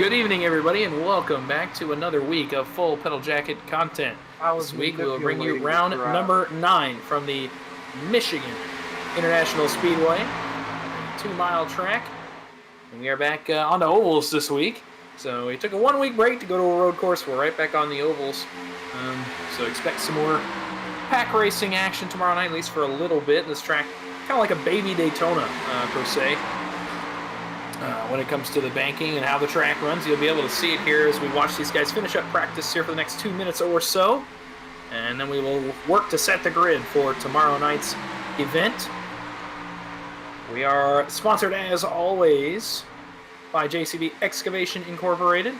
Good evening, everybody, and welcome back to another week of Full Pedal Jacket content. This week we will bring you round number 9 from the Michigan International Speedway, 2-mile track. And we are back on the ovals this week. So we took a 1-week break to go to a road course. We're right back on the ovals. So expect some more pack racing action tomorrow night, at least for a little bit. This track, kind of like a baby Daytona, per se. When it comes to the banking and how the track runs, you'll be able to see it here as we watch these guys finish up practice here for the next 2 minutes or so. And then we will work to set the grid for tomorrow night's event. We are sponsored, as always, by JCB Excavation Incorporated,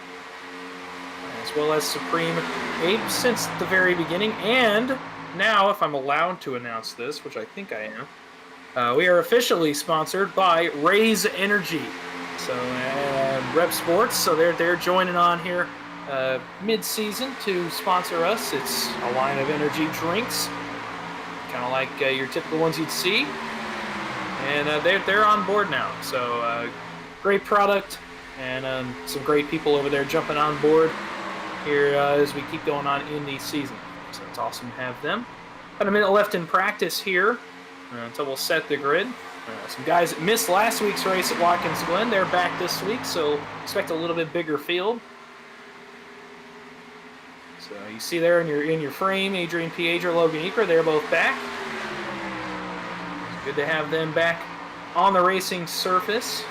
as well as Supreme Ape since the very beginning. And now, if I'm allowed to announce this, which I think I am, we are officially sponsored by Raise Energy. So Rep Sports, so they're joining on here mid-season to sponsor us. It's a line of energy drinks, kind of like your typical ones you'd see, and they're on board now. So great product and some great people over there jumping on board here as we keep going on in the season. So it's awesome to have them. About a minute left in practice here until we'll set the grid. Some guys that missed last week's race at Watkins Glen, they're back this week, so expect a little bit bigger field. So you see there in your frame, Adrian Piedra, Logan Eaker, they're both back. It's good to have them back on the racing surface.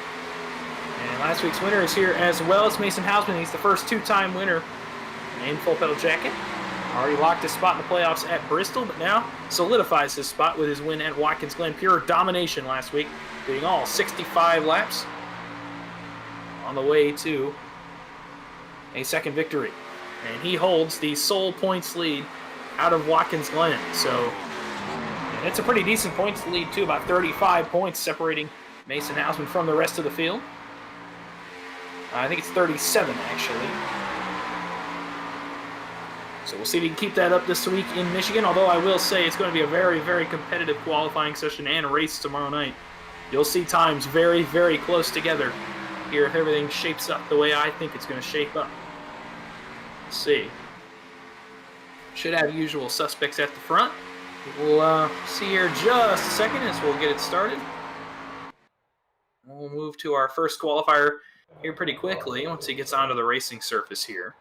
And last week's winner is here as well. It's Mason Hausman. He's the first two-time winner in Full Pedal Jacket. Already locked his spot in the playoffs at Bristol, but now solidifies his spot with his win at Watkins Glen. Pure domination last week, beating all 65 laps on the way to a second victory. And he holds the sole points lead out of Watkins Glen. So it's a pretty decent points lead, too, about 35 points separating Mason Hausman from the rest of the field. I think it's 37, actually. So we'll see if he can keep that up this week in Michigan, although I will say it's going to be a very, very competitive qualifying session and race tomorrow night. You'll see times very, very close together here if everything shapes up the way I think it's going to shape up. Let's see. Should have usual suspects at the front. We'll see here just a second as we'll get it started. We'll move to our first qualifier here pretty quickly once he gets onto the racing surface here.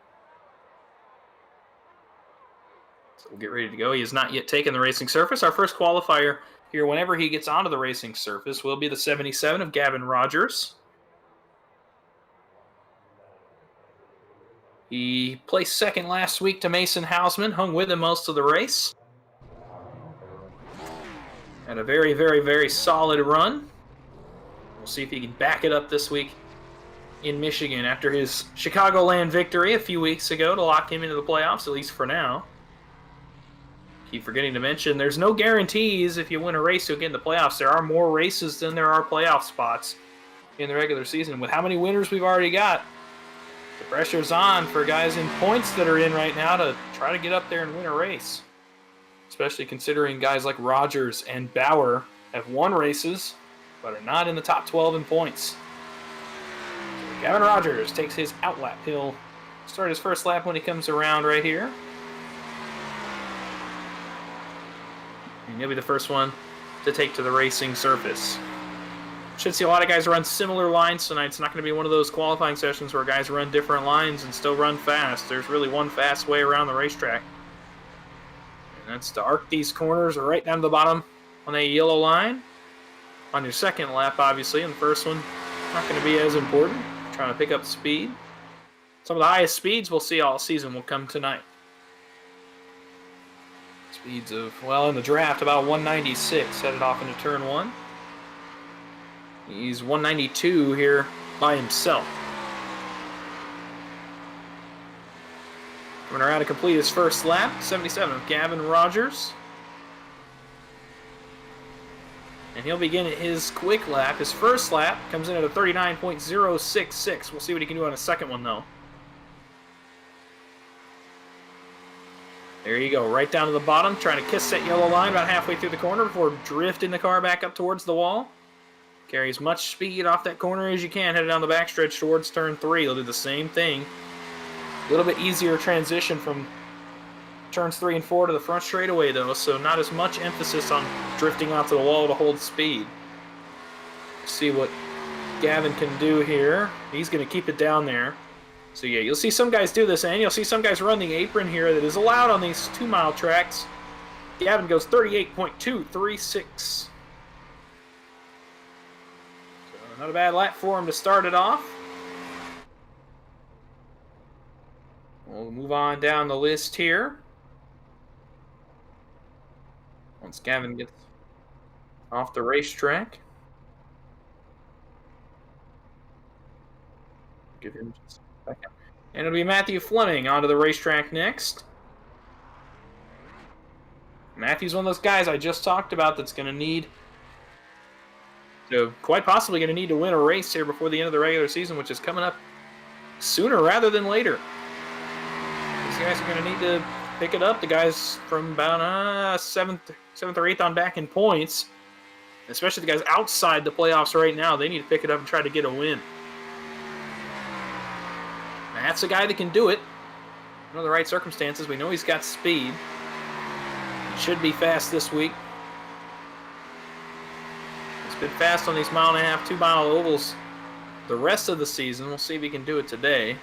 So we'll get ready to go. He has not yet taken the racing surface. Our first qualifier here, whenever he gets onto the racing surface, will be the 77 of Gavin Rogers. He placed second last week to Mason Hausman, hung with him most of the race. Had a very, very, very solid run. We'll see if he can back it up this week in Michigan after his Chicagoland victory a few weeks ago to lock him into the playoffs, at least for now. Keep forgetting to mention, there's no guarantees if you win a race you'll get in the playoffs. There are more races than there are playoff spots in the regular season. With how many winners we've already got, the pressure's on for guys in points that are in right now to try to get up there and win a race. Especially considering guys like Rogers and Bauer have won races, but are not in the top 12 in points. So Gavin Rogers takes his outlap. He'll start his first lap when he comes around right here. And he'll be the first one to take to the racing surface. Should see a lot of guys run similar lines tonight. It's not going to be one of those qualifying sessions where guys run different lines and still run fast. There's really one fast way around the racetrack. And that's to arc these corners right down to the bottom on a yellow line. On your second lap, obviously, and the first one, not going to be as important. Trying to pick up speed. Some of the highest speeds we'll see all season will come tonight. Speeds of, well, in the draft, about 196 headed off into turn one. He's 192 here by himself. Coming around to complete his first lap, 77 of Gavin Rogers. And he'll begin his quick lap. His first lap comes in at a 39.066. We'll see what he can do on his second one, though. There you go, right down to the bottom, trying to kiss that yellow line about halfway through the corner before drifting the car back up towards the wall. Carry as much speed off that corner as you can. Headed down the backstretch towards turn 3. He'll do the same thing. A little bit easier transition from turns 3 and 4 to the front straightaway, though, so not as much emphasis on drifting out to the wall to hold speed. See what Gavin can do here. He's going to keep it down there. So, yeah, you'll see some guys do this, and you'll see some guys run the apron here that is allowed on these 2-mile tracks. Gavin goes 38.236. Not a bad lap for him to start it off. We'll move on down the list here. Once Gavin gets off the racetrack. Give him just a second. And it'll be Matthew Fleming onto the racetrack next. Matthew's one of those guys I just talked about that's going to need... So quite possibly going to need to win a race here before the end of the regular season, which is coming up sooner rather than later. These guys are going to need to pick it up. The guys from about 7th or 8th on back in points, especially the guys outside the playoffs right now, they need to pick it up and try to get a win. That's a guy that can do it under the right circumstances. We know he's got speed. He should be fast this week. Been fast on these 1.5-mile, 2-mile ovals the rest of the season. We'll see if he can do it today.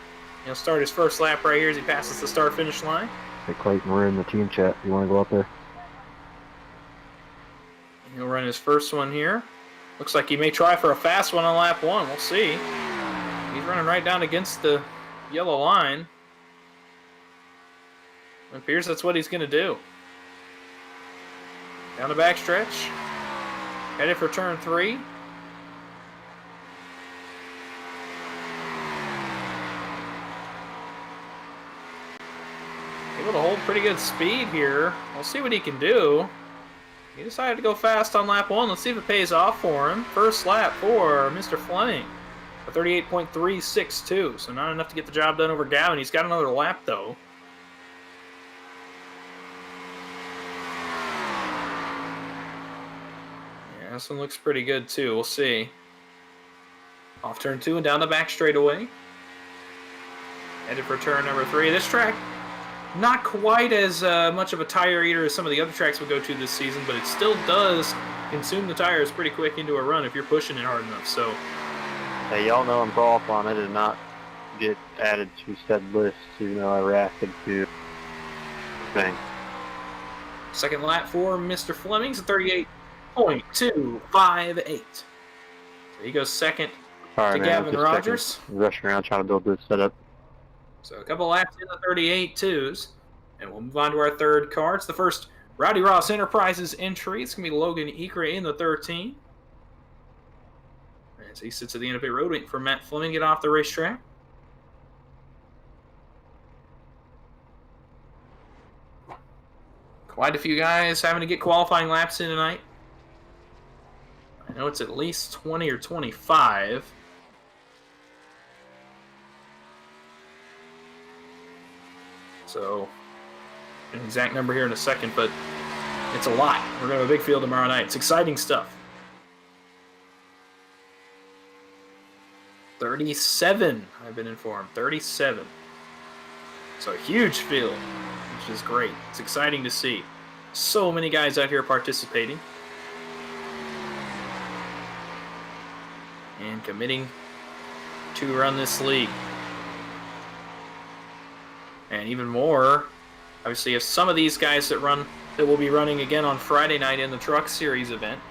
He'll start his first lap right here as he passes the start-finish line. Hey, Clayton, we're in the team chat. You want to go up there? He'll run his first one here. Looks like he may try for a fast one on lap 1. We'll see. He's running right down against the yellow line. It appears that's what he's going to do. Down the backstretch. Headed for turn 3. Able to hold pretty good speed here. We'll see what he can do. He decided to go fast on lap 1. Let's see if it pays off for him. First lap for Mr. Fleming. A 38.362. So not enough to get the job done over Gavin. He's got another lap, though. This one looks pretty good, too. We'll see. Off turn 2 and down the back straightaway. Headed for turn number 3. This track, not quite as much of a tire eater as some of the other tracks we'll go to this season, but it still does consume the tires pretty quick into a run if you're pushing it hard enough. So, hey, y'all know I'm off on it and not get added to said list, even though I reacted to the thing. Second lap for Mr. Fleming's a 38.258. So he goes second to Gavin Rogers. Rushing around trying to build this setup. So a couple laps in the 38.2s. And we'll move on to our third car. It's the first Rowdy Ross Enterprises entry. It's going to be Logan Eaker in the 13. As he sits at the end of pit road waiting for Matt Fleming to get off the racetrack. Quite a few guys having to get qualifying laps in tonight. I know it's at least 20 or 25. So, an exact number here in a second, but it's a lot. We're going to have a big field tomorrow night. It's exciting stuff. 37, I've been informed. 37. So a huge field, which is great. It's exciting to see. So many guys out here participating. And committing to run this league. And even more, obviously, if some of these guys that will be running again on Friday night in the Truck Series event.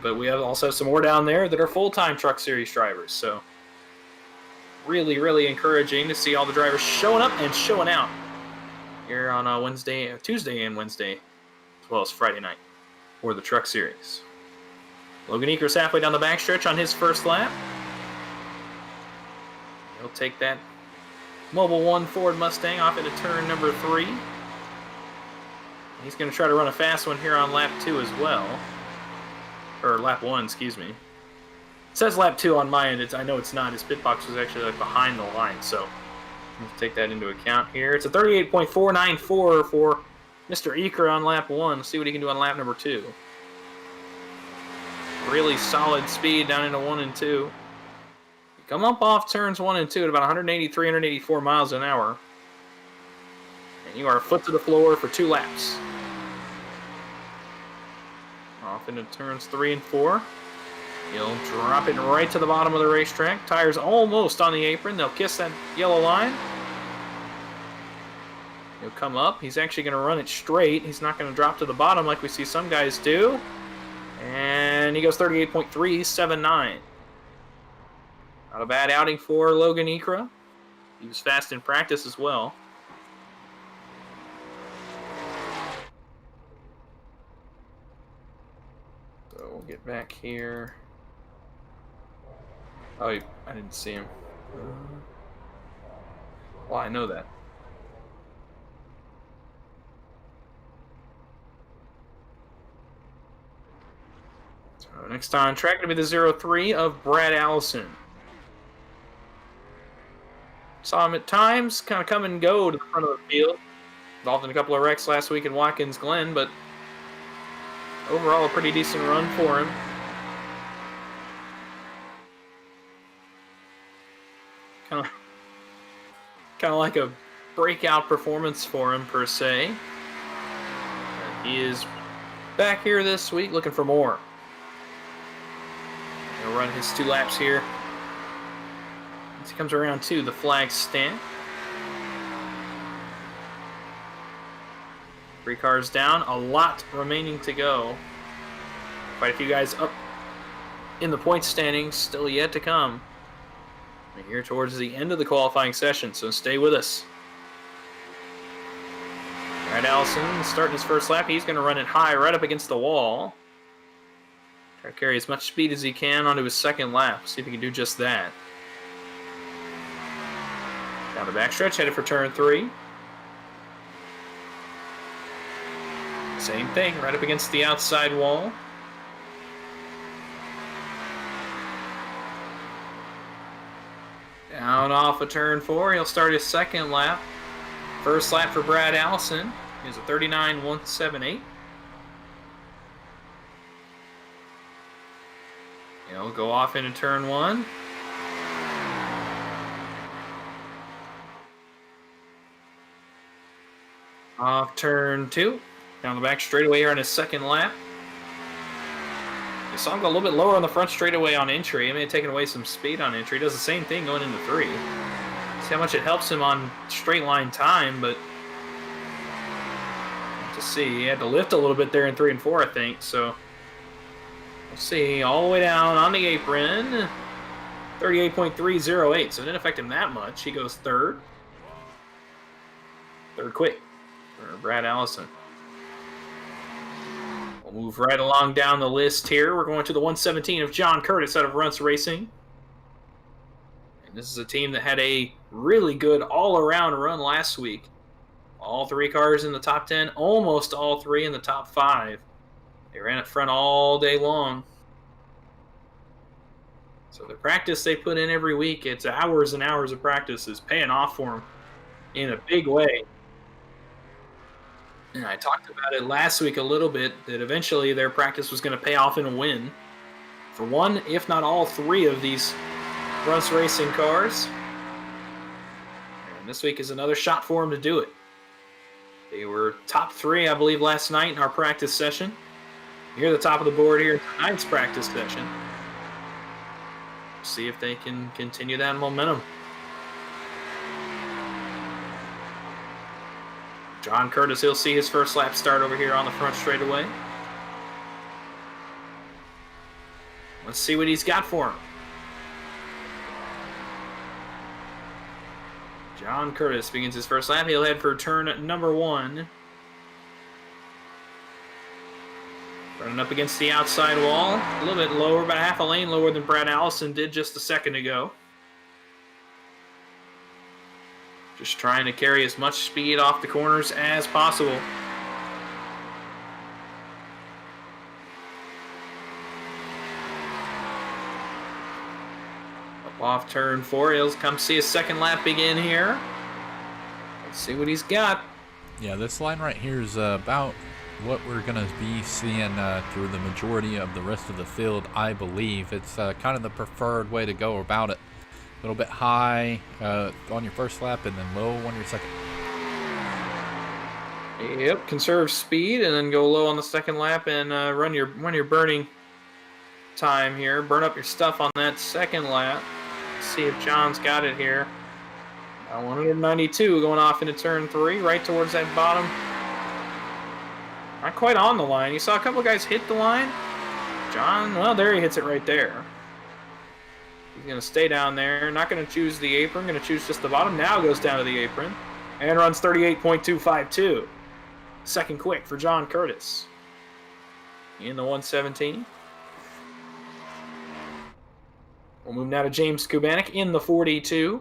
But we also have some more down there that are full-time Truck Series drivers. So really, really encouraging to see all the drivers showing up and showing out here on Tuesday and Wednesday, as well as Friday night for the Truck Series. Logan Eaker's halfway down the backstretch on his first lap. He'll take that Mobil 1 Ford Mustang off into turn number 3. He's going to try to run a fast one here on lap 2 as well. Or lap 1, excuse me. It says lap 2 on my end. I know it's not. His pit box was actually like behind the line, so let's take that into account here. It's a 38.494 for Mr. Eaker on lap 1. Let's see what he can do on lap number 2. really solid speed down into 1 and 2. You come up off turns 1 and 2 at about 183, 184 miles an hour. And you are foot to the floor for 2 laps. Off into turns 3 and 4. He'll drop it right to the bottom of the racetrack. Tires almost on the apron. They'll kiss that yellow line. He'll come up. He's actually going to run it straight. He's not going to drop to the bottom like we see some guys do. And he goes 38.379. Not a bad outing for Logan Eaker. He was fast in practice as well. So we'll get back here. Oh, I didn't see him. Well, I know that. So next on track to be the 03 of Brad Allison. Saw him at times kind of come and go to the front of the field. Involved in a couple of wrecks last week in Watkins Glen, but overall a pretty decent run for him. Kind of like a breakout performance for him, per se. He is back here this week looking for more. He'll run his 2 laps here. As he comes around to the flag stand. 3 cars down, a lot remaining to go. Quite a few guys up in the point standings, still yet to come. We're here towards the end of the qualifying session, so stay with us. Brad Allison starting his first lap. He's going to run it high right up against the wall. Try to carry as much speed as he can onto his second lap. See if he can do just that. Down the backstretch, headed for turn 3. Same thing, right up against the outside wall. Down off of turn 4, he'll start his second lap. First lap for Brad Allison is a 39.178. He'll go off into turn 1. Off turn 2. Down the back straightaway here on his second lap. You saw him go a little bit lower on the front straightaway on entry. He may have taken away some speed on entry. He does the same thing going into 3. See how much it helps him on straight line time, but to see, he had to lift a little bit there in 3 and 4, I think. So we'll see. All the way down on the apron, 38.308. So it didn't affect him that much. He goes 3rd. 3rd quick for Brad Allison. We'll move right along down the list here. We're going to the 117 of John Curtis out of Runts Racing. And this is a team that had a really good all-around run last week. All 3 cars in the top 10, almost all 3 in the top 5. They ran up front all day long. So the practice they put in every week, it's hours and hours of practice, is paying off for them in a big way. And I talked about it last week a little bit, that eventually their practice was going to pay off in a win for one, if not all 3 of these Runts Racing cars. And this week is another shot for them to do it. They were top 3, I believe, last night in our practice session. Near the top of the board here in tonight's practice session. See if they can continue that momentum. John Curtis, he'll see his first lap start over here on the front straightaway. Let's see what he's got for him. John Curtis begins his first lap. He'll head for turn number 1. Running up against the outside wall. A little bit lower, about half a lane lower than Brad Allison did just a second ago. Just trying to carry as much speed off the corners as possible. Up off turn 4, he'll come see his second lap begin here. Let's see what he's got. Yeah, this line right here is about what we're going to be seeing through the majority of the rest of the field, I believe. It's kind of the preferred way to go about it. A little bit high on your first lap and then low on your second. Yep, conserve speed and then go low on the second lap and run your burning time here. Burn up your stuff on that second lap. Let's see if John's got it here. 192 going off into turn 3, right towards that bottom. Not quite on the line. You saw a couple of guys hit the line. John, well, there he hits it right there. He's going to stay down there. Not going to choose the apron. Going to choose just the bottom. Now goes down to the apron and runs 38.252. Second quick for John Curtis in the 117. We'll move now to James Kubanek in the 42.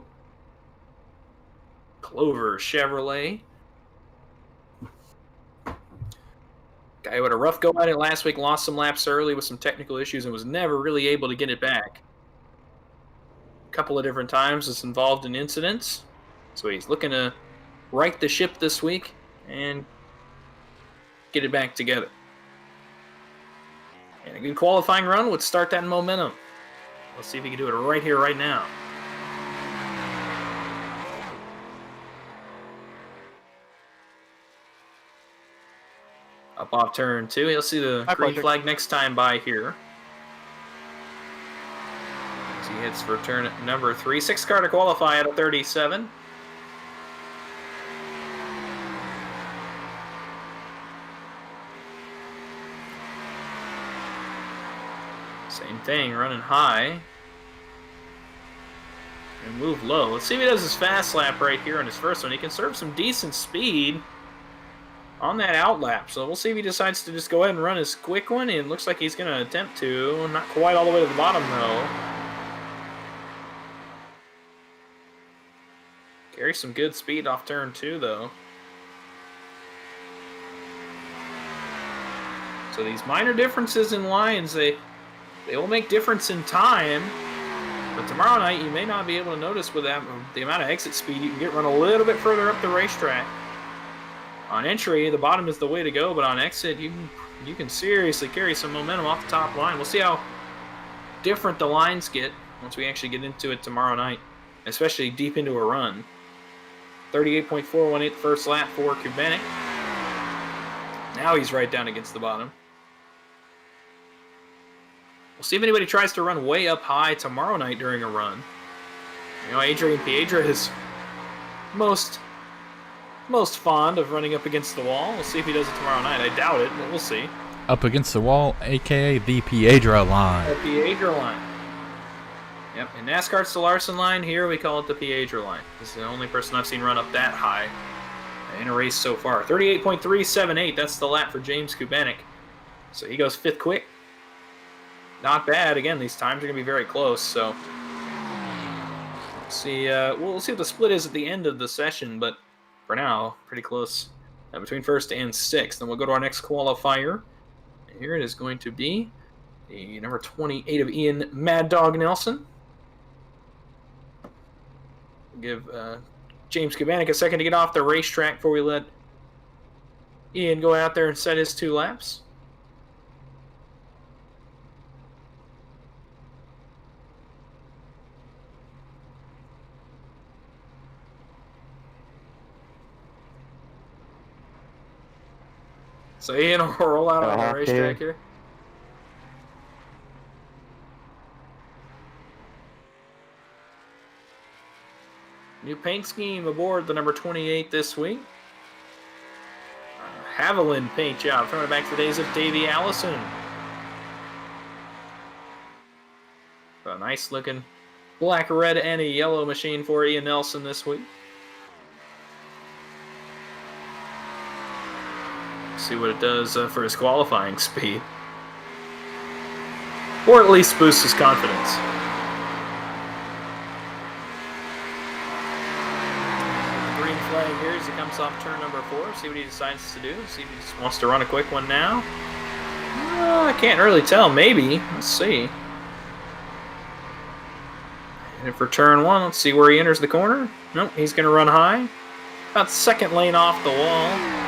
Clover Chevrolet. Guy who had a rough go at it last week, lost some laps early with some technical issues and was never really able to get it back. A couple of different times was involved in incidents. So he's looking to right the ship this week and get it back together. And a good qualifying run would start that momentum. Let's see if he can do it right here, right now. Up off turn 2. You'll see the green flag next time by here. As he hits for turn number 3. 6 car to qualify at a 37. Same thing, running high. And move low. Let's see if he does his fast lap right here on his first one. He can serve some decent speed on that out lap. So we'll see if he decides to just go ahead and run his quick one. And it looks like he's going to attempt to. Not quite all the way to the bottom, though. Carries some good speed off turn 2, though. So these minor differences in lines, they will make difference in time. But tomorrow night, you may not be able to notice with that, the amount of exit speed you can get run a little bit further up the racetrack. On entry, the bottom is the way to go, but on exit, you can seriously carry some momentum off the top line. We'll see how different the lines get once we actually get into it tomorrow night, especially deep into a run. 38.418 first lap for Kubanek. Now he's right down against the bottom. We'll see if anybody tries to run way up high tomorrow night during a run. You know, Adrian Piedra is most fond of running up against the wall. We'll see if he does it tomorrow night. I doubt it, but we'll see. Up against the wall, a.k.a. the Piedra line. The Piedra line. Yep, in NASCAR it's the Larson line. Here we call it the Piedra line. This is the only person I've seen run up that high in a race so far. 38.378, that's the lap for James Kubanek. So he goes 5th quick. Not bad. Again, these times are going to be very close, so we'll see what the split is at the end of the session, but for now, pretty close between 1st and 6th. Then we'll go to our next qualifier. And here it is going to be the number 28 of Ian Mad Dog Nelson. Give James Kubanek a second to get off the racetrack before we let Ian go out there and set his 2 laps. So Ian will roll out on the racetrack here. New paint scheme aboard the number 28 this week. Haviland paint job, throwing it back to the days of Davey Allison. A nice looking black, red, and a yellow machine for Ian Nelson this week. See what it does for his qualifying speed. Or at least boosts his confidence. Green flag here as he comes off turn number 4. See what he decides to do. See if he just wants to run a quick one now. I can't really tell. Maybe. Let's see. And for turn 1, let's see where he enters the corner. Nope, he's going to run high. About 2nd lane off the wall.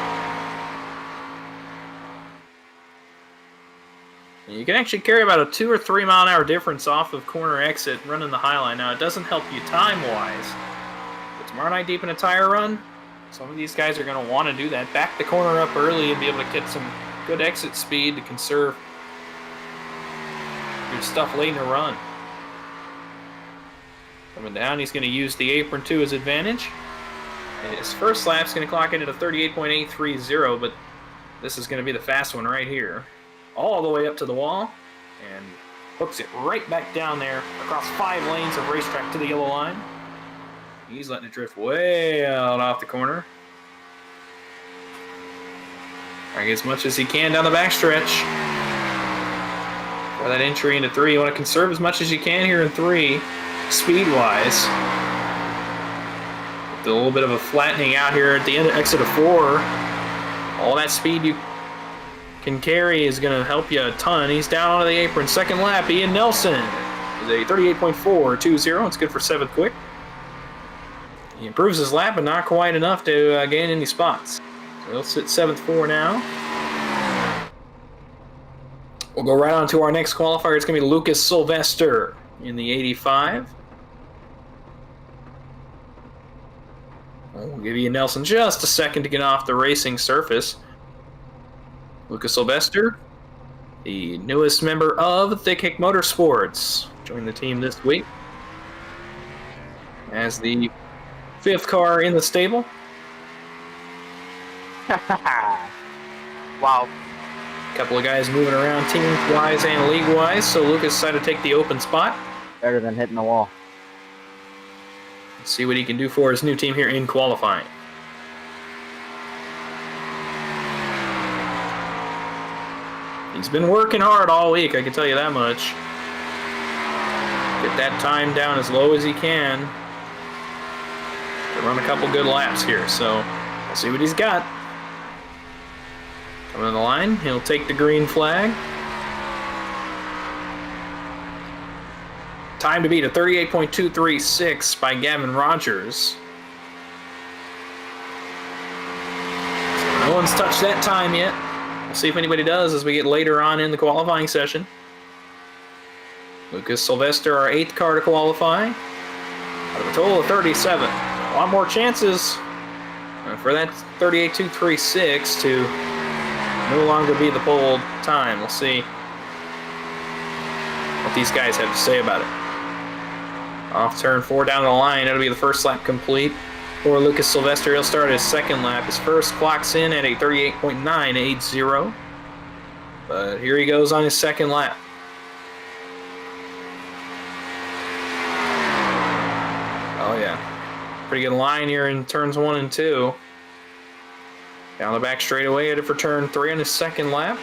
You can actually carry about a 2 or 3 mile an hour difference off of corner exit running the high line. Now, it doesn't help you time-wise. But tomorrow night, deep in a tire run, some of these guys are going to want to do that. Back the corner up early and be able to get some good exit speed to conserve your stuff late in the run. Coming down, he's going to use the apron to his advantage. His first lap's going to clock in at a 38.830, but this is going to be the fast one right here. All the way up to the wall, and hooks it right back down there across 5 lanes of racetrack to the yellow line. He's letting it drift way out off the corner. Trying to get as much as he can down the backstretch. For that entry into 3, you want to conserve as much as you can here in 3, speed-wise. With a little bit of a flattening out here at the end of exit of 4. All that speed you can carry is going to help you a ton. He's down onto the apron. Second lap, Ian Nelson is a 38.420. It's good for 7th quick. He improves his lap, but not quite enough to gain any spots. So he'll sit 7th for now. We'll go right on to our next qualifier. It's going to be Lucas Sylvester in the 85. We'll give Ian Nelson just a second to get off the racing surface. Lucas Sylvester, the newest member of Thick Hick Motorsports, joined the team this week as the 5th car in the stable. Wow. A couple of guys moving around team-wise and league-wise, so Lucas decided to take the open spot. Better than hitting the wall. Let's see what he can do for his new team here in qualifying. He's been working hard all week, I can tell you that much. Get that time down as low as he can to run a couple good laps here, so we'll see what he's got. Coming on the line, he'll take the green flag. Time to beat a 38.236 by Gavin Rogers. So no one's touched that time yet. We'll see if anybody does as we get later on in the qualifying session. Lucas Sylvester, our 8th car to qualify. Out of a total of 37. A lot more chances for that 38.236 to no longer be the pole time. We'll see what these guys have to say about it. Off turn 4 down the line. That'll be the first lap complete for Lucas Sylvester. He'll start his second lap. His first clocks in at a 38.980. But here he goes on his second lap. Oh yeah. Pretty good line here in turns 1 and 2. Down the back straightaway, headed for turn 3 on his second lap.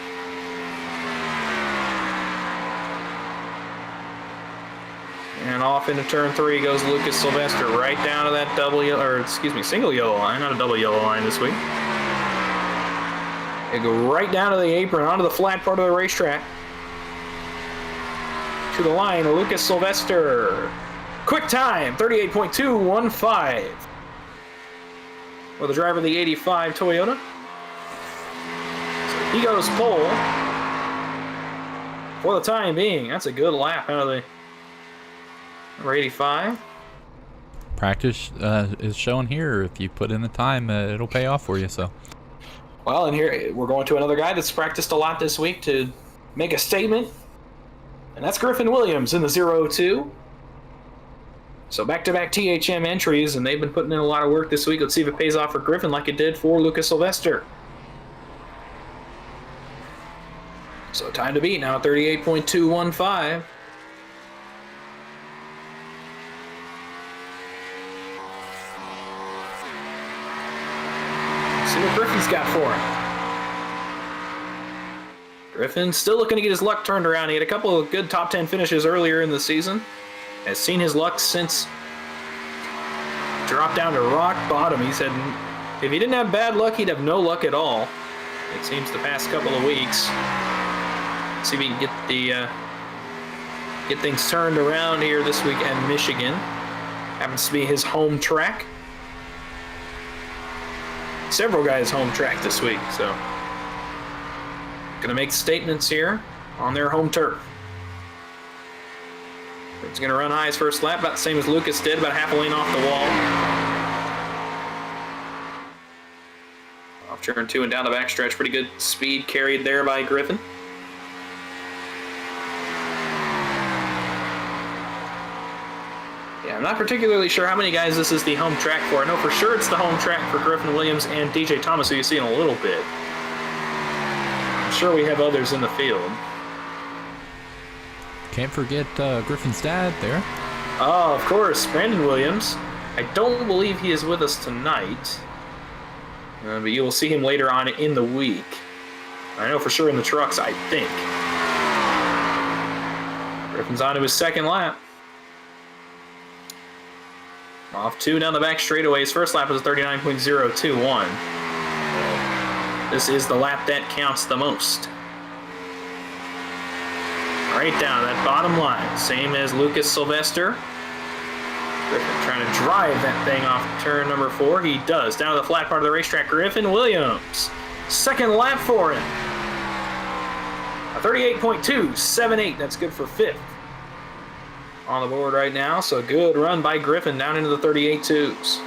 And off into turn 3 goes Lucas Sylvester, right down to that single yellow line, not a double yellow line this week. They go right down to the apron, onto the flat part of the racetrack. To the line, Lucas Sylvester. Quick time, 38.215. For the driver of the 85 Toyota. So he goes pole. For the time being, that's a good lap out of the number 85. Practice is shown here. If you put in the time, it'll pay off for you. So, well, and here we're going to another guy that's practiced a lot this week to make a statement, and that's Griffin Williams in the 0-2. So back-to-back THM entries, and they've been putting in a lot of work this week. Let's see if it pays off for Griffin like it did for Lucas Sylvester. So time to beat now, 38.215. See what Griffin's got for him. Griffin still looking to get his luck turned around. He had a couple of good top 10 finishes earlier in the season. Has seen his luck since dropped down to rock bottom. He said if he didn't have bad luck, he'd have no luck at all. It seems the past couple of weeks. Let's see if he can get things turned around here this week at Michigan. Happens to be his home track. Several guys home track this week, so gonna make statements here. on their home turf. He's going to run high his first lap, about the same as Lucas did, about half a lane off the wall. Off turn 2 and down the backstretch. Pretty good speed carried there by Griffin. Yeah, I'm not particularly sure how many guys this is the home track for. I know for sure it's the home track for Griffin Williams and DJ Thomas, who you see in a little bit. I'm sure we have others in the field. Can't forget Griffin's dad there. Oh, of course, Brandon Williams. I don't believe he is with us tonight, but you will see him later on in the week. I know for sure in the trucks, I think. Griffin's on to his second lap. Off 2 down the back straightaway. His first lap was a 39.021. This is the lap that counts the most. Right down that bottom line, same as Lucas Sylvester. Griffin trying to drive that thing off turn number 4. He does. Down to the flat part of the racetrack, Griffin Williams. Second lap for him. A 38.278. That's good for 5th on the board right now. So a good run by Griffin down into the 38.2s.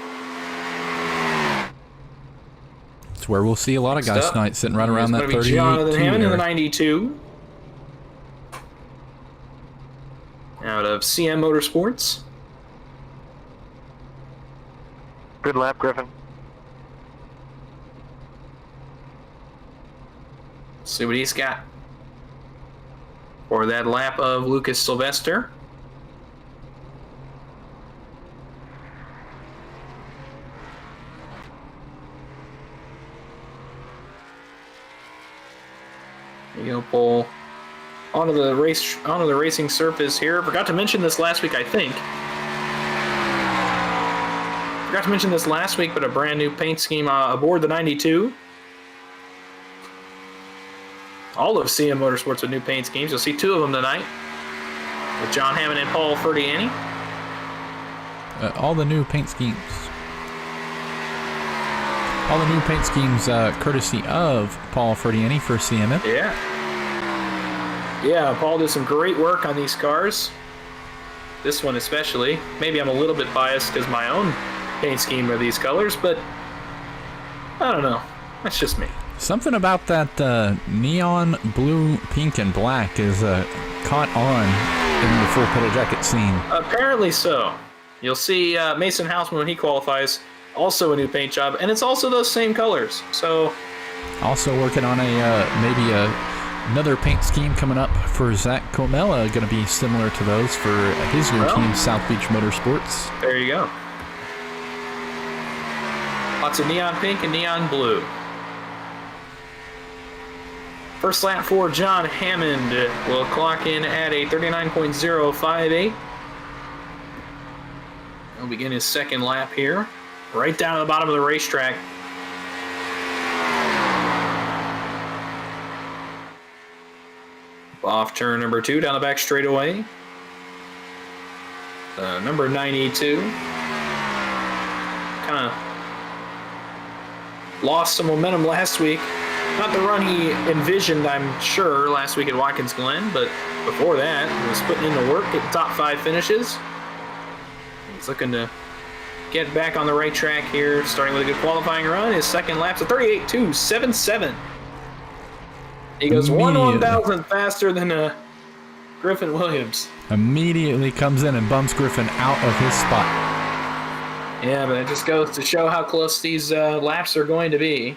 It's where we'll see a lot of guys tonight sitting right around that 38. Jonathan Hammond in the 92. Out of CM Motorsports. Good lap, Griffin. See what he's got for that lap of Lucas Sylvester. You'll pull onto the racing surface here. Forgot to mention this last week, I think. Forgot to mention this last week, but a brand new paint scheme aboard the 92. All of CM Motorsports with new paint schemes. You'll see 2 of them tonight with John Hammond and Paul Ferdiani. All the new paint schemes. All the new paint schemes courtesy of Paul Ferdiani for CMF. Yeah. Yeah, Paul did some great work on these cars. This one especially. Maybe I'm a little bit biased because my own paint scheme are these colors, but I don't know. That's just me. Something about that neon blue, pink, and black is caught on in the full pedal jacket scene. Apparently so. You'll see Mason Houseman when he qualifies, also a new paint job, and it's also those same colors. So, also working on another paint scheme coming up for Zach Comella, going to be similar to those for his new team, South Beach Motorsports. There you go. Lots of neon pink and neon blue. First lap for John Hammond will clock in at a 39.058. He'll begin his second lap here, right down at the bottom of the racetrack. Off turn number 2, down the back straightaway. Number 92. Kind of lost some momentum last week. Not the run he envisioned, I'm sure, last week at Watkins Glen, but before that, he was putting in the work, getting top 5 finishes. He's looking to get back on the right track here, starting with a good qualifying run. His second lap's a 38.277. He goes 1/1000th faster than Griffin Williams. Immediately comes in and bumps Griffin out of his spot. Yeah, but it just goes to show how close these laps are going to be.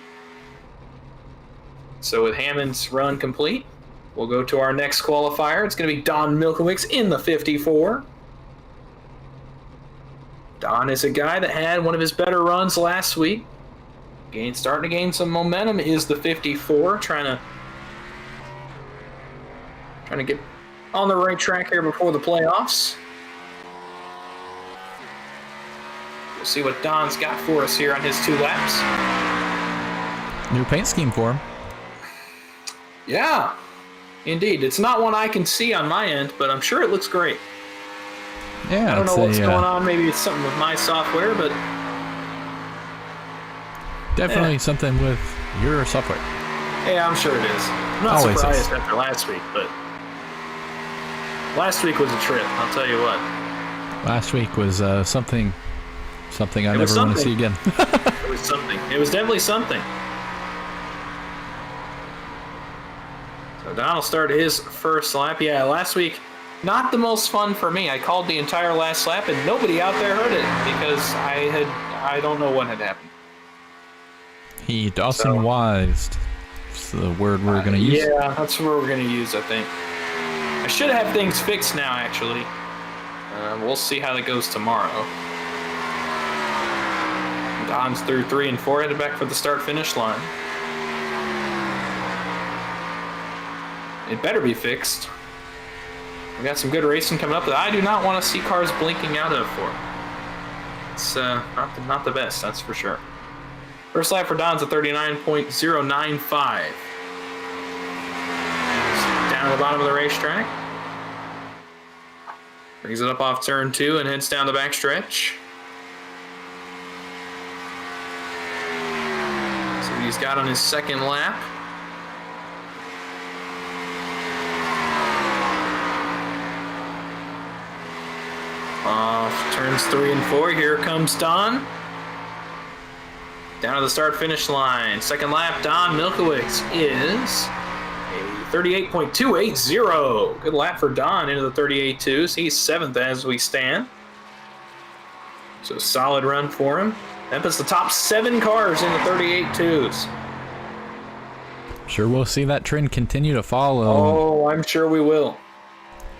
So with Hammond's run complete, we'll go to our next qualifier. It's going to be Don Milkow in the 54. Don is a guy that had one of his better runs last week. Starting to gain some momentum is the 54, trying to get on the right track here before the playoffs. We'll see what Don's got for us here on his 2 laps. New paint scheme for him. Yeah, indeed. It's not one I can see on my end, but I'm sure it looks great. Yeah, I don't know what's going on. Maybe it's something with my software, but definitely something with your software. Yeah, I'm sure it is. I'm not Always surprised is. after last week, but last week was a trip, I'll tell you what. Last week was something I It was never want to something. see again. It was something. It was definitely something. So Donald started his first lap. Yeah, last week, not the most fun for me. I called the entire last lap, and nobody out there heard it because I don't know what had happened. He Dawson-wised. It's the word we're going to use. Yeah, that's what we're going to use, I think. I should have things fixed now, actually. We'll see how that goes tomorrow. Don's through 3 and 4, headed back for the start-finish line. It better be fixed. We got some good racing coming up that I do not want to see cars blinking out of for. It's not the best, that's for sure. First lap for Don's at 39.095. Down to the bottom of the racetrack. Brings it up off turn 2 and heads down the backstretch. See what he's got on his second lap. Off turns 3 and 4, here comes Don. Down to the start-finish line. Second lap, Don Milkowitz is a 38.280. Good lap for Don into the 38.2s. He's 7th as we stand. So solid run for him. That puts the top 7 cars in the 38.2s. Sure, we'll see that trend continue to follow. Oh, I'm sure we will.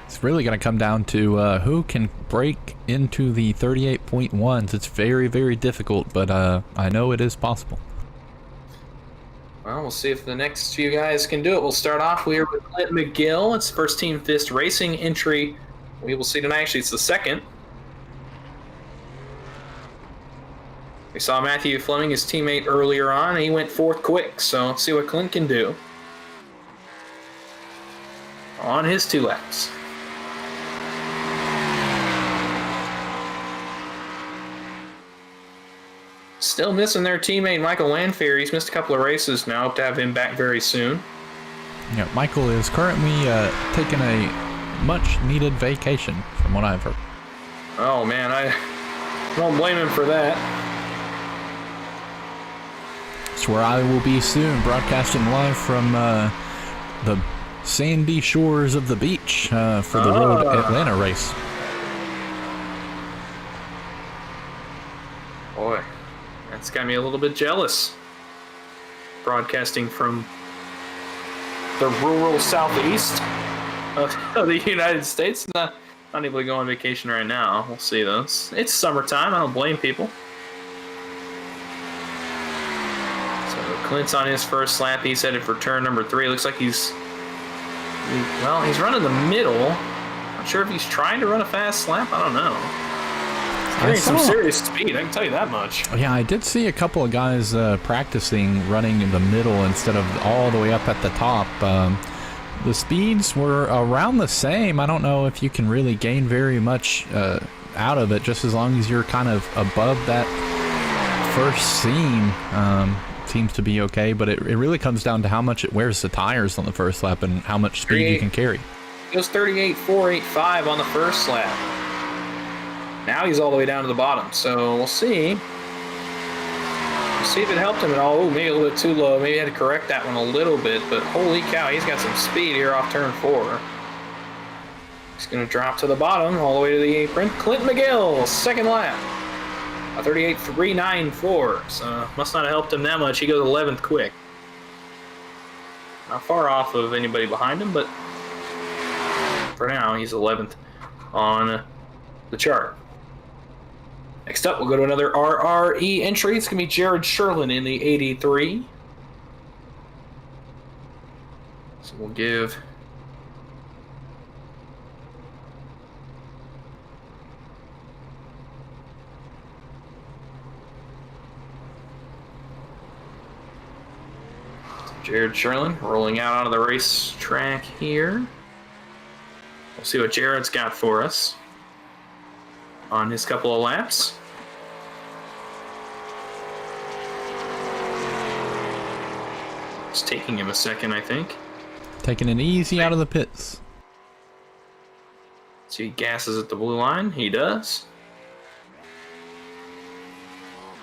It's really going to come down to who can break into the 38.1s. It's very, very difficult, but I know it is possible. Well, we'll see if the next few guys can do it. We'll start off here with Clint Gill. It's first Team Fist Racing entry. We will see tonight. Actually, it's the second. We saw Matthew Fleming, his teammate, earlier on, and he went 4th quick. So let's see what Clint can do on his 2 laps. Still missing their teammate Michael Lanfair. He's missed a couple of races now. Hope to have him back very soon. Yeah, Michael is currently taking a much-needed vacation, from what I've heard. Oh man, I don't blame him for that. It's where I will be soon, broadcasting live from the sandy shores of the beach for the Road Atlanta race. Boy, that's got me a little bit jealous. Broadcasting from the rural southeast of the United States. Not able to go on vacation right now. We'll see though. It's summertime. I don't blame people. So Clint's on his first lap. He's headed for turn number 3. Looks like he's running the middle. Not sure if he's trying to run a fast lap. I don't know. Carrying some serious speed, I can tell you that much. Yeah, I did see a couple of guys practicing running in the middle instead of all the way up at the top. The speeds were around the same. I don't know if you can really gain very much out of it, just as long as you're kind of above that first seam. Seems to be okay, but it really comes down to how much it wears the tires on the first lap and how much speed you can carry. It was 38.485 on the first lap. Now he's all the way down to the bottom, so we'll see. We'll see if it helped him at all. Ooh, maybe a little bit too low. Maybe I had to correct that one a little bit, but holy cow, he's got some speed here off turn 4. He's going to drop to the bottom all the way to the apron. Clint McGill, second lap. 38.394, so must not have helped him that much. He goes 11th quick. Not far off of anybody behind him, but for now, he's 11th on the chart. Next up, we'll go to another RRE entry. It's going to be Jared Sherlin in the 83. So we'll give Jared Sherlin rolling out onto the racetrack here. We'll see what Jared's got for us on his couple of laps. It's taking him a second, I think. Taking it easy out of the pits. So he gasses at the blue line. He does.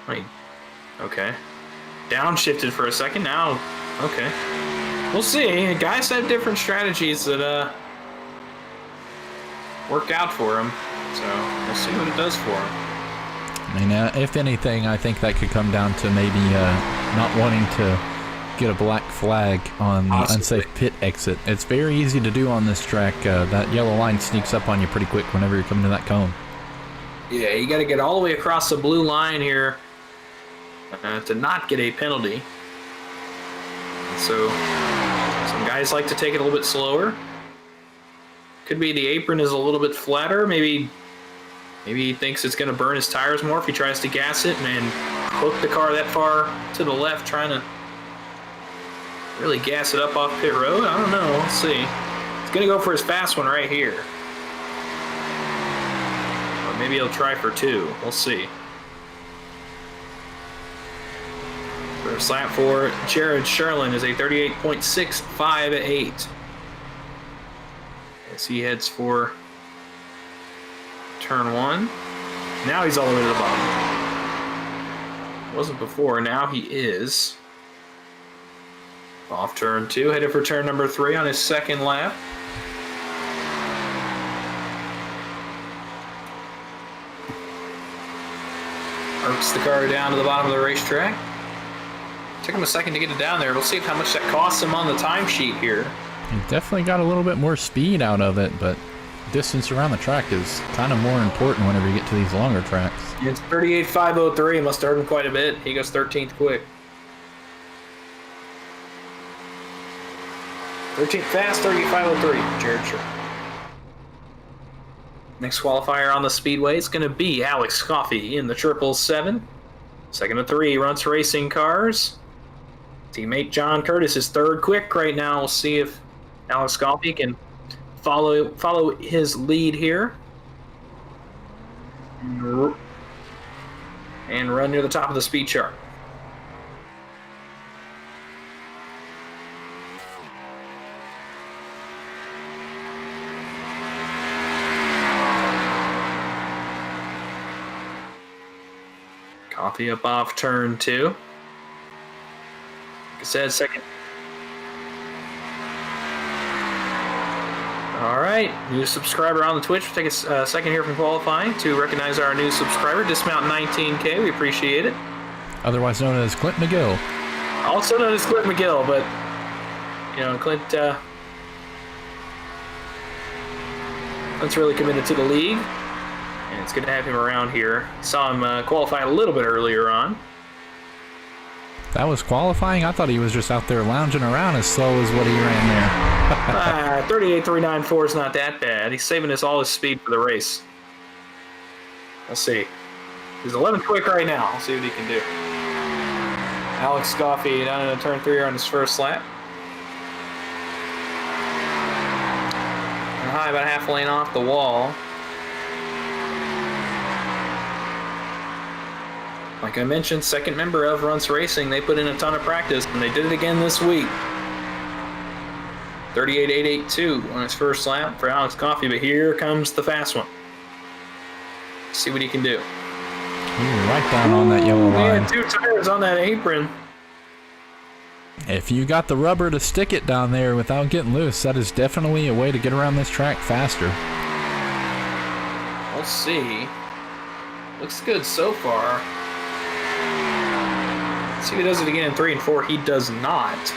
Wait. Okay. Downshifted for a second. Now, okay. We'll see. Guys have different strategies that work out for him. So we'll see what it does for him. I mean, if anything, I think that could come down to maybe not wanting to get a black flag on the unsafe pit exit. It's very easy to do on this track. That yellow line sneaks up on you pretty quick whenever you're coming to that cone. Yeah, you got to get all the way across the blue line here to not get a penalty. So some guys like to take it a little bit slower. Could be the apron is a little bit flatter. Maybe he thinks it's going to burn his tires more if he tries to gas it and hook the car that far to the left, trying to really gas it up off pit road. I don't know. We'll see. He's going to go for his fast one right here. Or maybe he'll try for 2. We'll see. First lap for Jared Sherlin is a 38.658. As he heads for turn 1. Now he's all the way to the bottom. Wasn't before. Now he is. Off turn 2, headed for turn number 3 on his second lap. Arcs the car down to the bottom of the racetrack. Took him a second to get it down there. We'll see how much that costs him on the timesheet here. He definitely got a little bit more speed out of it, but distance around the track is kind of more important whenever you get to these longer tracks. It's 38.503. Must have hurt him quite a bit. He goes 13th quick. 13th fast, 35.03. Jared Sherwood. Next qualifier on the speedway is going to be Alex Coffey in the 777. Second of 3 Runts Racing cars. Teammate John Curtis is 3rd quick right now. We'll see if Alex Coffey can follow his lead here. And run near the top of the speed chart. Coffey up off turn 2. Like I said, second. All right, new subscriber on the Twitch. We'll take a second here from qualifying to recognize our new subscriber, Dismount 19K. We appreciate it. Otherwise known as Clint McGill. Also known as Clint McGill, but Clint's really committed to the league. And it's good to have him around here. Saw him qualify a little bit earlier on. That was qualifying? I thought he was just out there lounging around as slow as what he ran there. 38.394 is not that bad. He's saving us all his speed for the race. Let's see. He's 11th quick right now. We'll see what he can do. Alex Coffey down in turn 3 on his first lap. And high, about half a lane off the wall. Like I mentioned, second member of Runts Racing. They put in a ton of practice, and they did it again this week. 38.882 on his first lap for Alex Coffey, but here comes the fast one. Let's see what he can do. Right down on that yellow line. He had 2 tires on that apron. If you got the rubber to stick it down there without getting loose, that is definitely a way to get around this track faster. We'll see. Looks good so far. Let's see if he does it again in 3 and 4. He does not.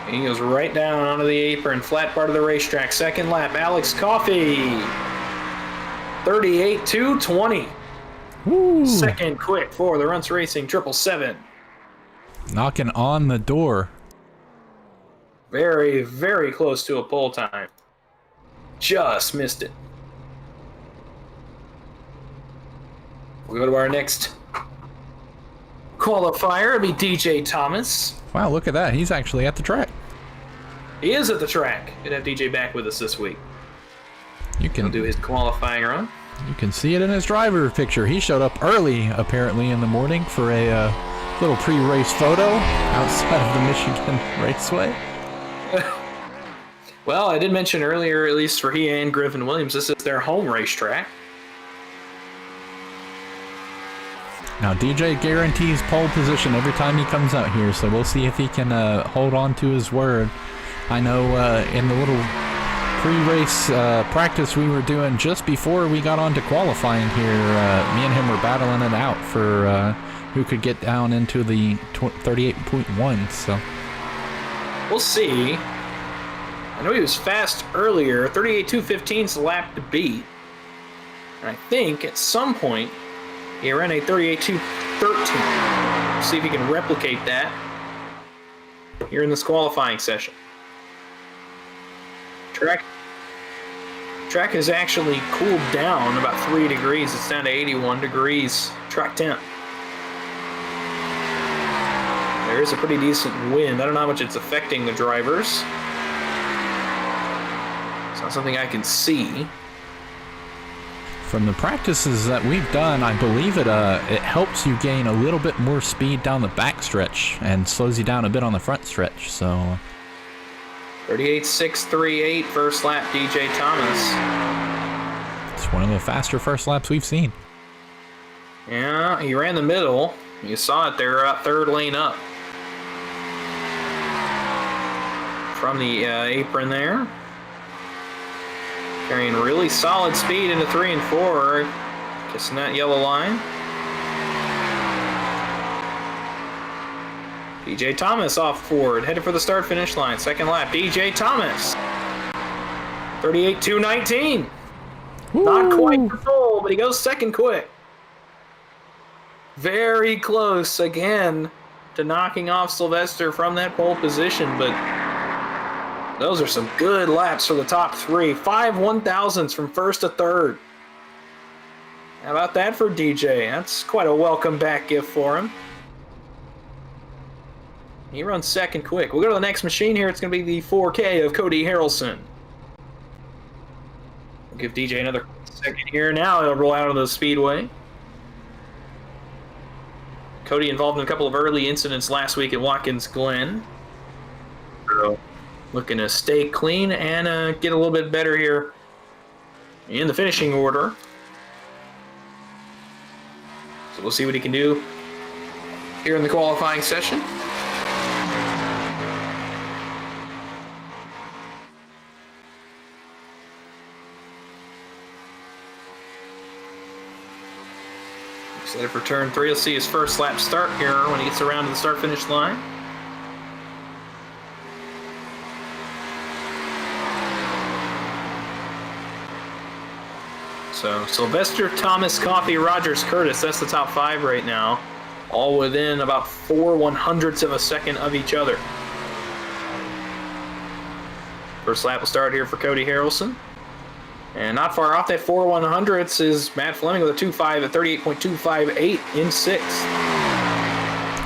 And he goes right down onto the apron, flat part of the racetrack. Second lap, Alex Coffey. 38.220. Woo. Second quick for the Runts Racing 777. Knocking on the door. Very, very close to a pole time. Just missed it. We'll go to our next qualifier. It'll be DJ Thomas. Wow, look at that. He's actually at the track. He is at the track. Good to have DJ back with us this week. He'll do his qualifying run. You can see it in his driver picture. He showed up early, apparently, in the morning for a Little pre-race photo outside of the Michigan Raceway. Well, I did mention earlier, at least for he and Griffin Williams, this is their home racetrack. Now, DJ guarantees pole position every time he comes out here, so we'll see if he can hold on to his word. I know in the little pre-race practice we were doing just before we got on to qualifying here, me and him were battling it out for who could get down into the 38.1, so. We'll see. I know he was fast earlier. 38.215's the lap to beat. And I think at some point he ran a 38.213. See if he can replicate that here in this qualifying session. Track has actually cooled down about 3 degrees. It's down to 81 degrees track temp. There is a pretty decent wind. I don't know how much it's affecting the drivers. It's not something I can see. From the practices that we've done, I believe it helps you gain a little bit more speed down the back stretch and slows you down a bit on the front stretch. So 38.638 first lap, DJ Thomas. It's one of the faster first laps we've seen. Yeah, he ran the middle. You saw it there, third lane up. From the apron there. Carrying really solid speed into 3 and 4. Kissing that yellow line. DJ Thomas off forward, headed for the start finish line. Second lap, DJ Thomas. 38.219. Not quite the full, but he goes second quick. Very close again to knocking off Sylvester from that pole position, but those are some good laps for the top 3. 5 1,000s from first to third. How about that for DJ? That's quite a welcome back gift for him. He runs second quick. We'll go to the next machine here. It's going to be the 4K of Cody Harrelson. We'll give DJ another second here. Now he'll roll out of the speedway. Cody involved in a couple of early incidents last week at Watkins Glen. So looking to stay clean and get a little bit better here in the finishing order. So we'll see what he can do here in the qualifying session. Excited for turn 3. You'll see his first lap start here when he gets around to the start-finish line. So Sylvester, Thomas, Coffey, Rogers, Curtis, that's the top 5 right now. All within about 4 100ths of a second of each other. First lap will start here for Cody Harrelson. And not far off that 4 100ths is Matt Fleming with a 2.5 at 38.258 in 6th.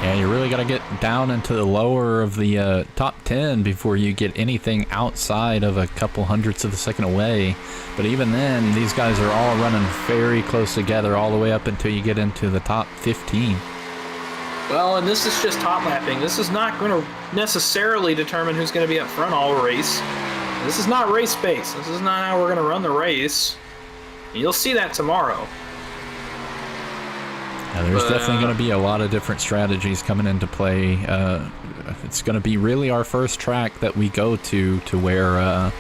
Yeah, you really got to get down into the lower of the top 10 before you get anything outside of a couple hundredths of a second away. But even then, these guys are all running very close together all the way up until you get into the top 15. Well, and this is just top lapping. This is not going to necessarily determine who's going to be up front all race. This is not race pace. This is not how we're going to run the race. You'll see that tomorrow. Yeah, there's definitely going to be a lot of different strategies coming into play. It's going to be really our first track that we go to where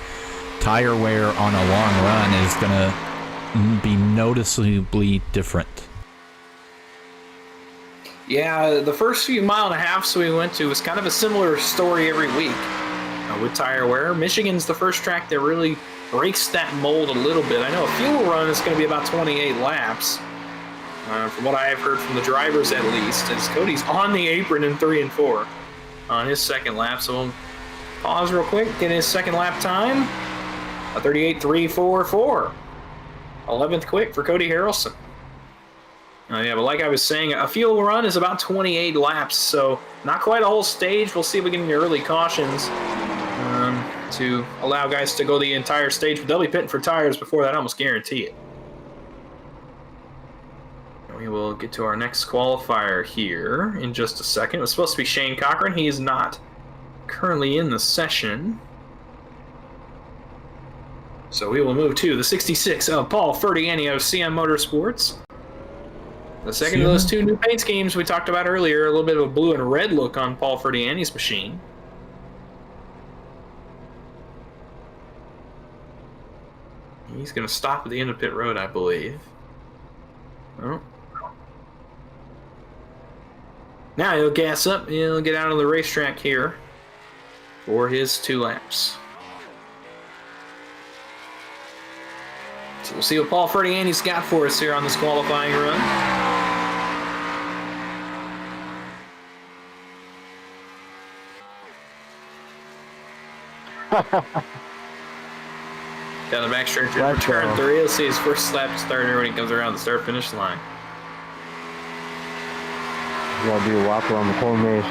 tire wear on a long run is going to be noticeably different. Yeah, the first few mile and a halves we went to was kind of a similar story every week with tire wear. Michigan's the first track that really breaks that mold a little bit. I know a fuel run is going to be about 28 laps. From what I have heard from the drivers at least, as Cody's on the apron in 3 and 4 on his second lap. So we'll pause real quick, get his second lap time. A 38.344. 11th quick for Cody Harrelson. Yeah, but like I was saying, a fuel run is about 28 laps, so not quite a whole stage. We'll see if we get any early cautions to allow guys to go the entire stage, but they'll be pitting for tires before that, I almost guarantee it. We will We'll get to our next qualifier here in just a second. It was supposed to be Shane Cochran. He is not currently in the session. So we will move to the 66 of Paul Ferdiani of CM Motorsports. The second of those two new paint schemes we talked about earlier, a little bit of a blue and red look on Paul Ferdiani's machine. He's going to stop at the end of pit road, I believe. Oh. Now he'll gas up and he'll get out of the racetrack here for his 2 laps. So we'll see what Paul Ferdiani's got for us here on this qualifying run. Down the back stretch in turn 3. You'll see his first lap starter when he comes around the start-finish line. You gotta do a whopper on the corn maze.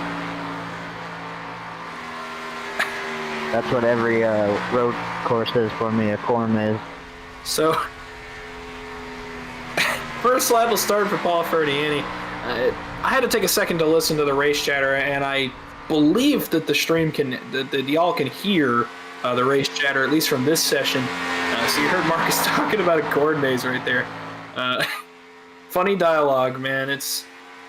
That's what every road course is for me, a corn maze. So, first lap will start for Paul Ferdiani. I had to take a second to listen to the race chatter, and I believe that the stream that y'all can hear the race chatter, at least from this session. So you heard Marcus talking about a corn maze right there. Funny dialogue, man.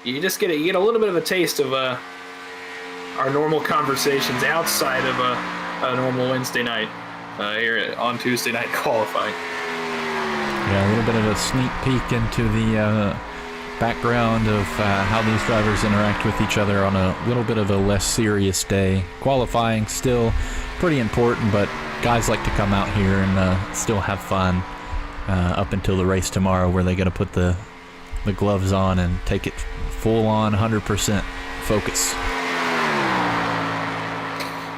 You get a little bit of a taste of our normal conversations outside of a normal Wednesday night here on Tuesday night qualifying. Yeah, a little bit of a sneak peek into the background of how these drivers interact with each other on a little bit of a less serious day. Qualifying still pretty important, but guys like to come out here and still have fun up until the race tomorrow, where they got to put the gloves on and take it full on 100% focus.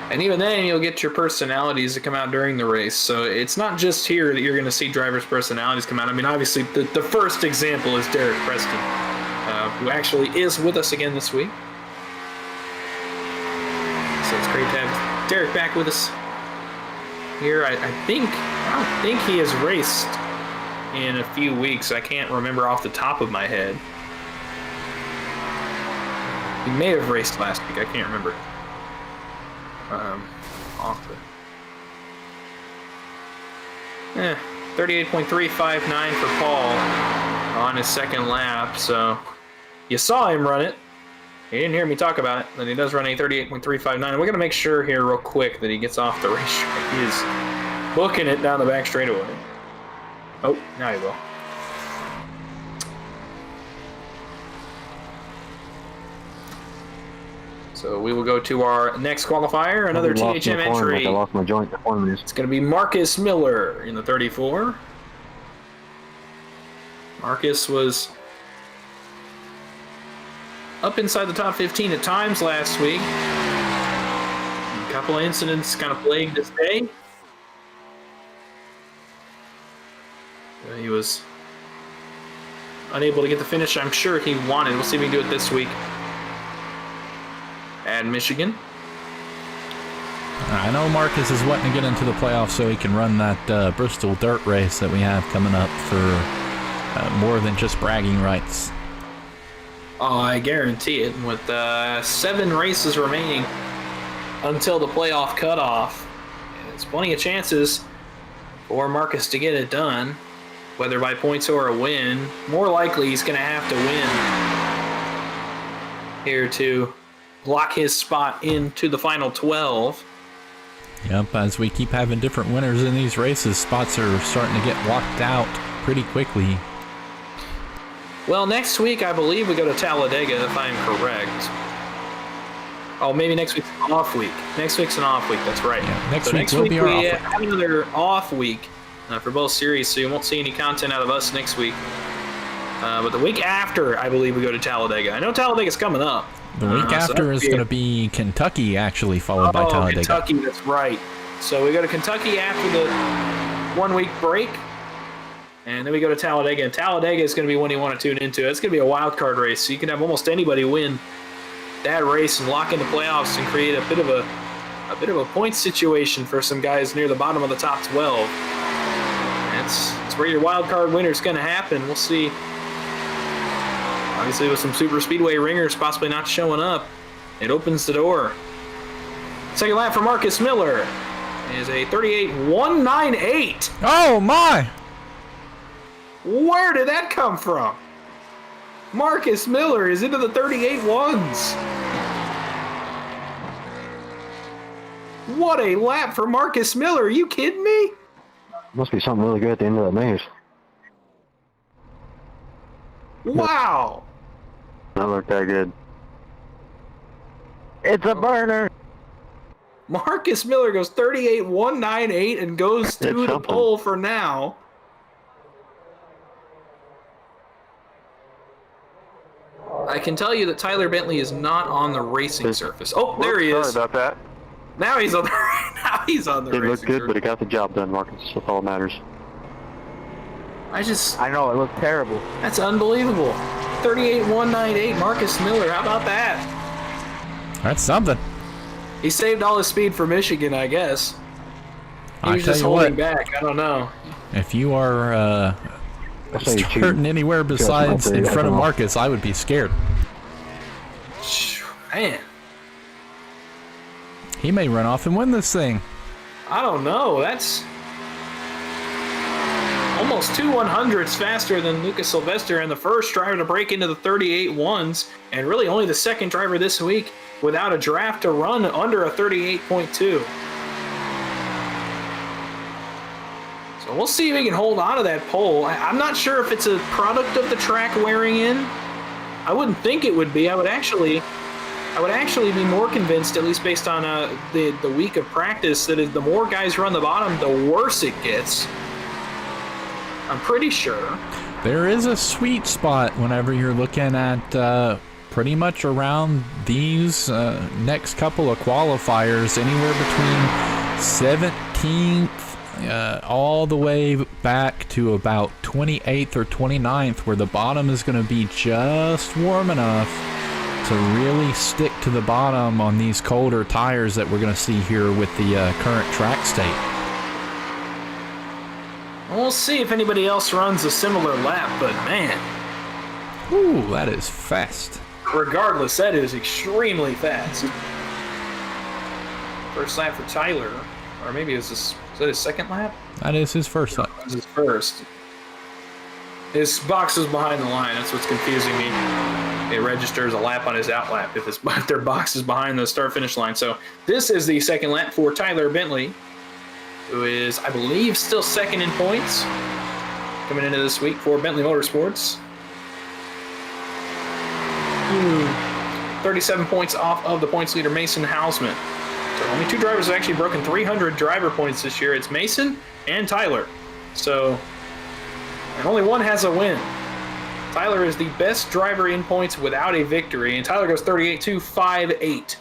And even then, you'll get your personalities to come out during the race. So it's not just here that you're going to see drivers' personalities come out. I mean, obviously, the first example is Derek Preston, who actually is with us again this week. So it's great to have Derek back with us here. I don't think he has raced in a few weeks. I can't remember off the top of my head. He may have raced last week. I can't remember. Off the 38.359 for Paul on his second lap. So you saw him run it. You didn't hear me talk about it, but he does run a 38.359. We're going to make sure here real quick that he gets off the racetrack. He is booking it down the back straightaway. Oh, now he will. So we will go to our next qualifier, another THM entry. I lost my joint. It's going to be Marcus Miller in the 34. Marcus was up inside the top 15 at times last week. A couple of incidents kind of plagued his day. He was unable to get the finish I'm sure he wanted. We'll see if we can do it this week at Michigan. I know Marcus is wanting to get into the playoffs so he can run that Bristol dirt race that we have coming up for more than just bragging rights. Oh, I guarantee it. With 7 races remaining until the playoff cutoff, there's plenty of chances for Marcus to get it done, whether by points or a win. More likely he's going to have to win here to lock his spot into the final 12. Yep, as we keep having different winners in these races, spots are starting to get locked out pretty quickly. Well, next week I believe we go to Talladega, if I'm correct. Oh, maybe next week's an off week. Next week's an off week, that's right. Yeah, next week will be our off week. Have another off week for both series, so you won't see any content out of us next week. But the week after, I believe we go to Talladega. I know Talladega's coming up. The week after is going to be Kentucky, actually, followed by Talladega. Kentucky, that's right. So we go to Kentucky after the 1-week break, and then we go to Talladega. And Talladega is going to be one you want to tune into. It's going to be a wild card race, so you can have almost anybody win that race and lock into playoffs and create a bit of a point situation for some guys near the bottom of the top 12. That's where your wild card winner is going to happen. We'll see Obviously, with some super speedway ringers possibly not showing up, it opens the door. Second lap for Marcus Miller is a 38.198. Oh my! Where did that come from? Marcus Miller is into the 38.1s. What a lap for Marcus Miller. Are you kidding me? Must be something really good at the end of that maze. Wow. That looked that good. It's a burner. Marcus Miller goes 38.198 and goes to the pole for now. I can tell you that Tyler Bentley is not on the racing surface. Oh, there he is. Sorry about that. Now he's on the racing It looked good, surface. but he got the job done, Marcus. That's all that matters. I know, it looked terrible. That's unbelievable. 38.198, Marcus Miller. How about that? That's something. He saved all his speed for Michigan, I guess. He was tell just you holding what, back. I don't know. if you are starting anywhere besides in front of Marcus, I would be scared. Man, He may run off and win this thing. I don't know. That's almost 2 100s faster than Lucas Sylvester, and the first driver to break into the 38.1s, and really only the second driver this week without a draft to run under a 38.2. So we'll see if he can hold on to that pole. I'm not sure if it's a product of the track wearing in. I wouldn't think it would be. I would actually be more convinced, at least based on the week of practice, that the more guys run the bottom, the worse it gets. I'm pretty sure. There is a sweet spot whenever you're looking at pretty much around these next couple of qualifiers, anywhere between 17th all the way back to about 28th or 29th, where the bottom is going to be just warm enough to really stick to the bottom on these colder tires that we're going to see here with the current track state. We'll see if anybody else runs a similar lap, but man. Ooh, that is fast. Regardless, that is extremely fast. First lap for Tyler, or maybe is that his second lap? That is his first lap. This is his first. His box is behind the line. That's what's confusing me. It registers a lap on his out lap if their box is behind the start-finish line. So this is the second lap for Tyler Bentley, who is, I believe, still second in points coming into this week for Bentley Motorsports. 37 points off of the points leader, Mason Hausman. So only two drivers have actually broken 300 driver points this year. It's Mason and Tyler. So, and only one has a win. Tyler is the best driver in points without a victory, and Tyler goes 38.258.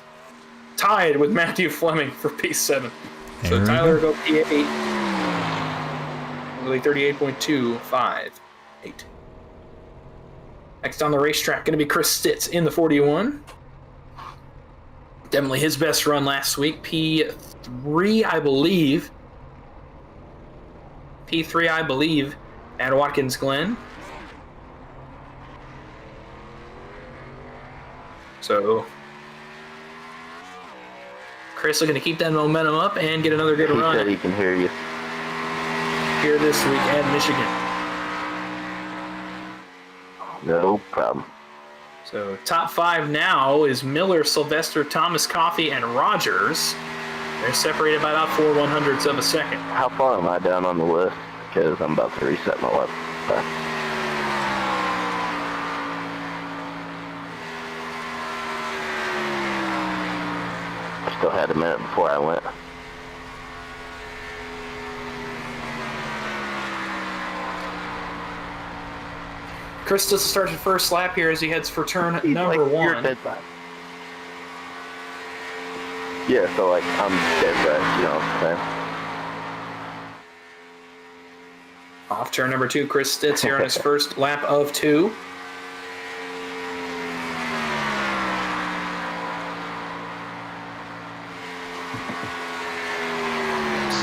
Tied with Matthew Fleming for P7. So Tyler will go P8 with a 38.258. Next on the racetrack, going to be Chris Stitz in the 41. Definitely his best run last week. P3, I believe. At Watkins Glen. So Chris looking to keep that momentum up and get another good run. He said he can hear you. Here this week at Michigan. No problem. So top five now is Miller, Sylvester, Thomas, Coffey, and Rogers. They're separated by about 4 100ths of a second. How far am I down on the list? Because I'm about to reset my lap. I still had a minute before I went. Chris does start his first lap here as he heads for turn number one. Yeah, so like I'm dead right, you know what I'm saying? Off turn number two, Chris Stitz here on his first lap of two.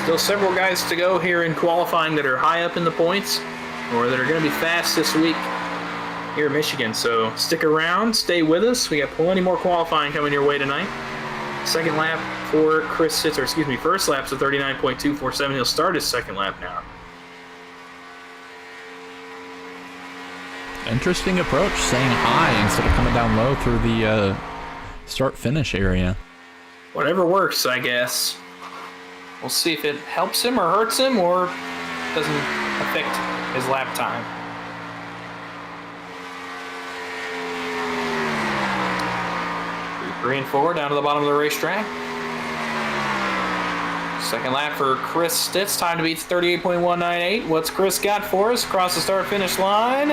Still several guys to go here in qualifying that are high up in the points or that are going to be fast this week. here in Michigan. So stick around, stay with us. We got plenty more qualifying coming your way tonight. Second lap for Chris Stitz, or excuse me, first lap's a 39.247. He'll start his second lap now. Interesting approach, staying high instead of coming down low through the start-finish area. Whatever works, I guess. We'll see if it helps him or hurts him or doesn't affect his lap time. Three and four down to the bottom of the racetrack. Second lap for Chris Stitz. Time to beat 38.198. What's Chris got for us across the start-finish line?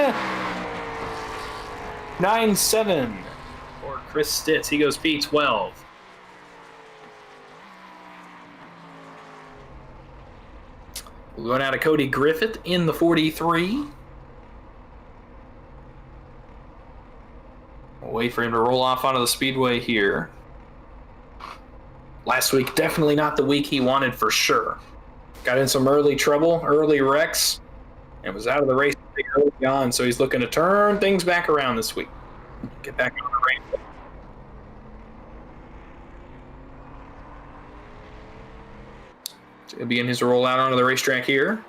9.7 for Chris Stitz. He goes P12. We're going out to Cody Griffith in the 43. We'll wait for him to roll off onto the speedway here. Last week, definitely not the week he wanted for sure. Got in some early trouble, early wrecks, and was out of the race early on, so he's looking to turn things back around this week. Get back on the race. So he'll begin his rollout onto the racetrack here.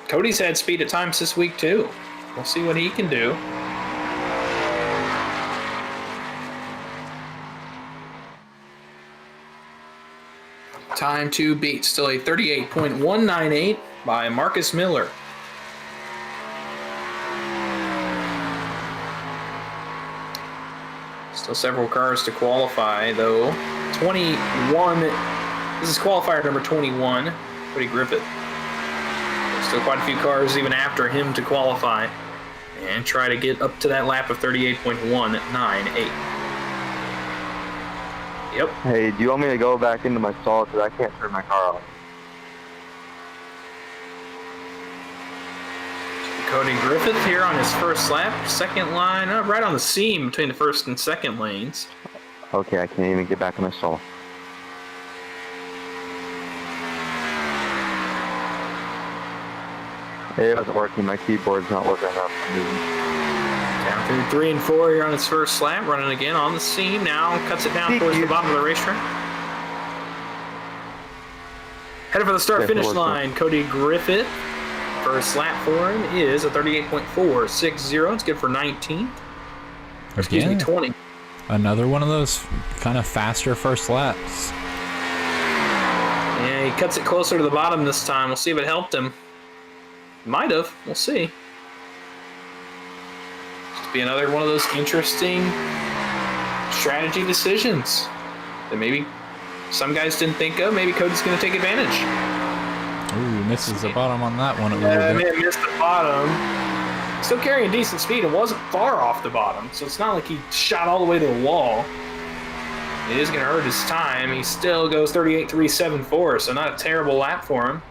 Cody's had speed at times this week too. We'll see what he can do. Time to beat, still a 38.198 by Marcus Miller. Still several cars to qualify though. 21, this is qualifier number 21, Cody Griffith. Still quite a few cars even after him to qualify and try to get up to that lap of 38.198. Yep. Hey, do you want me to go back into my stall? Because I can't turn my car off. Cody Griffith here on his first lap. Second line, right on the seam between the first and second lanes. Okay, I can't even get back in my stall. It wasn't working. My keyboard's not working enough. Down through 3 and 4 here on his first lap, running again on the seam. Now cuts it down towards the bottom of the racetrack. Headed for the start-finish line, Cody Griffith. First lap for him is a 38.460. It's good for 19th. Excuse me, 20. Another one of those kind of faster first laps. Yeah, he cuts it closer to the bottom this time. We'll see if it helped him. Might have. We'll see. Just be another one of those interesting strategy decisions that maybe some guys didn't think of. Maybe Cody's going to take advantage. Ooh, misses the bottom on that one a little Yeah, bit. missed the bottom. Still carrying decent speed and wasn't far off the bottom, so it's not like he shot all the way to the wall. It is going to hurt his time. He still goes 38.374, so not a terrible lap for him.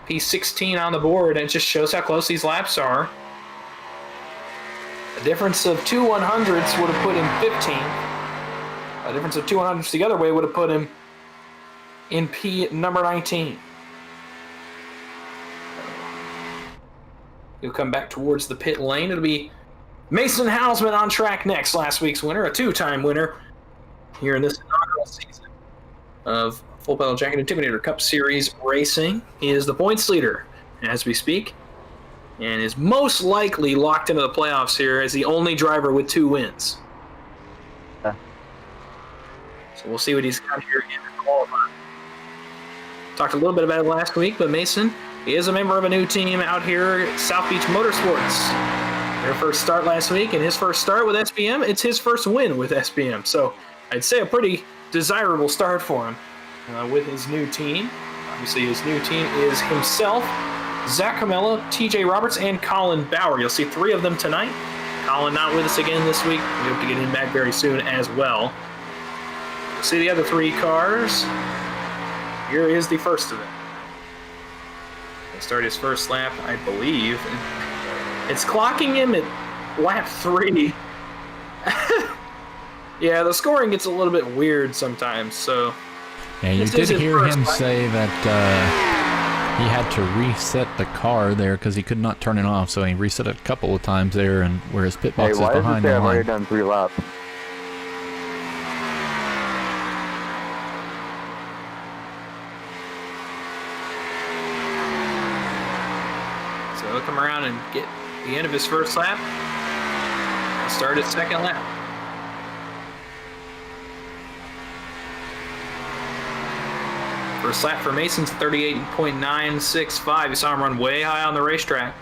P16 on the board, and it just shows how close these laps are. A difference of 2 100ths would have put him 15th. A difference of 2 100ths the other way would have put him in P number 19. He'll come back towards the pit lane. It'll be Mason Hausman on track next. Last week's winner, a 2-time winner here in this inaugural season of Full Pedal Jacket Intimidator Cup Series racing. He is the points leader as we speak and is most likely locked into the playoffs here as the only driver with 2 wins. So we'll see what he's got here in the qualifying. Talked a little bit about it last week, but Mason, he is a member of a new team out here at South Beach Motorsports. Their first start last week, and his first start with SBM, it's his first win with SBM. So I'd say a pretty desirable start for him with his new team. Obviously, his new team is himself, Zach Camella, TJ Roberts, and Colin Bauer. You'll see 3 of them tonight. Colin not with us again this week. We hope to get him back very soon as well. You'll see the other 3 cars. Here is the first of them. He'll start his first lap, I believe. It's clocking him at lap 3. Yeah, the scoring gets a little bit weird sometimes, so... Yeah, you did hear him say that He had to reset the car there because he could not turn it off, so he reset it a couple of times there, and where his pit box is behind the line. I've already done 3 laps? So he'll come around and get the end of his first lap. He'll start his second lap. First lap for Mason's 38.965. You saw him run way high on the racetrack.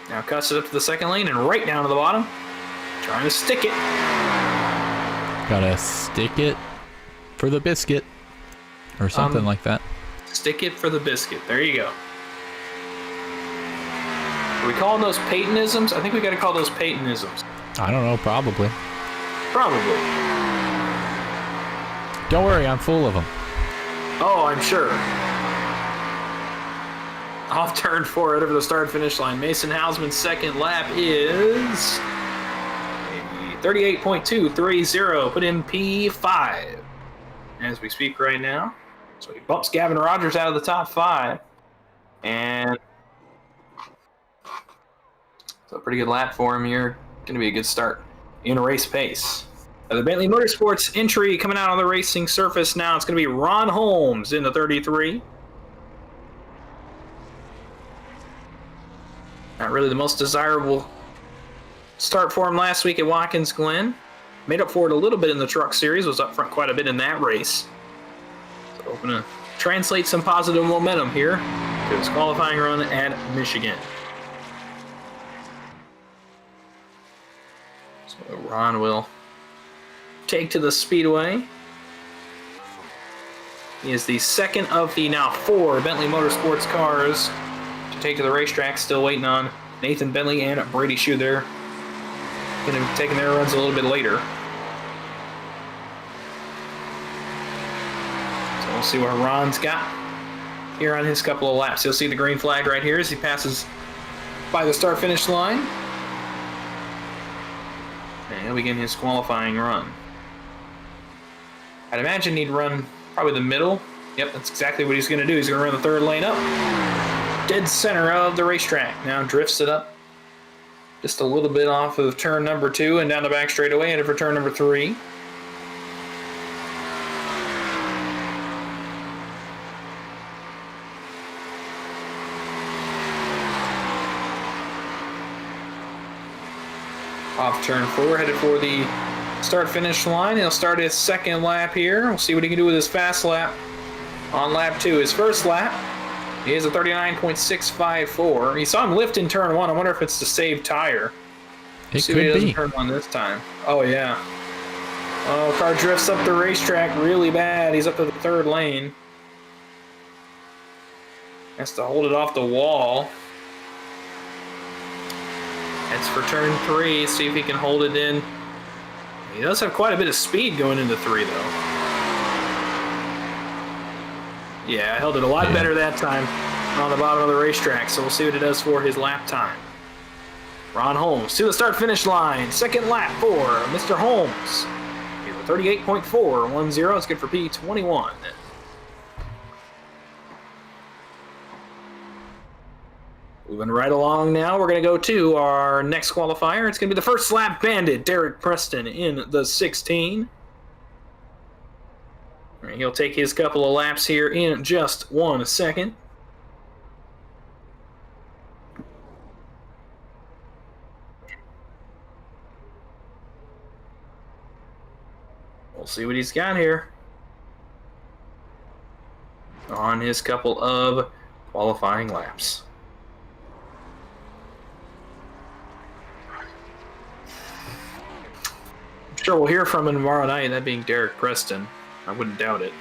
Now cuts it up to the second lane and right down to the bottom. Trying to stick it. Gotta stick it for the biscuit. Or something like that. Stick it for the biscuit. There you go. Are we calling those Peytonisms? I think we gotta call those Peytonisms. I don't know, probably. Probably. Don't worry, I'm full of them. Oh, I'm sure. Off turn 4, right over the start-finish line. Mason Hausman's second lap is 38.230. Put in P5 as we speak right now. So he bumps Gavin Rogers out of the top 5. And so a pretty good lap for him here. Going to be a good start in race pace. The Bentley Motorsports entry coming out on the racing surface now. It's going to be Ron Holmes in the 33. Not really the most desirable start for him last week at Watkins Glen. Made up for it a little bit in the Truck Series. Was up front quite a bit in that race. So hoping to translate some positive momentum here to his qualifying run at Michigan. So Ron will take to the speedway. He is the second of the now 4 Bentley Motorsports cars to take to the racetrack. Still waiting on Nathan Bentley and Brady Shue. They're going to be taking their runs a little bit later. So we'll see what Ron's got here on his couple of laps. You'll see the green flag right here as he passes by the start-finish line. And he'll begin his qualifying run. I'd imagine he'd run probably the middle. Yep, that's exactly what he's going to do. He's going to run the 3rd lane up. Dead center of the racetrack. Now drifts it up just a little bit off of turn number 2 and down the back straightaway, headed for turn number 3. Off turn 4, headed for the start-finish line. He'll start his second lap here. We'll see what he can do with his fast lap on lap 2. His first lap, he is a 39.654. You saw him lift in turn 1. I wonder if it's to save tire. It see what he could does be. in turn 1 this time. Oh, yeah. Oh, car drifts up the racetrack really bad. He's up to the 3rd lane. Has to hold it off the wall. That's for turn 3. See if he can hold it in. He does have quite a bit of speed going into 3, though. Yeah, held it a lot better that time on the bottom of the racetrack, so we'll see what it does for his lap time. Ron Holmes to the start-finish line. Second lap for Mr. Holmes. He's a 38.410. It's good for P21. Moving right along now, we're going to go to our next qualifier. It's going to be the first lap bandit, Derek Preston, in the 16. All right, he'll take his couple of laps here in just 1 second. We'll see what he's got here on his couple of qualifying laps. Sure, we'll hear from him tomorrow night, that being Derek Preston. I wouldn't doubt it.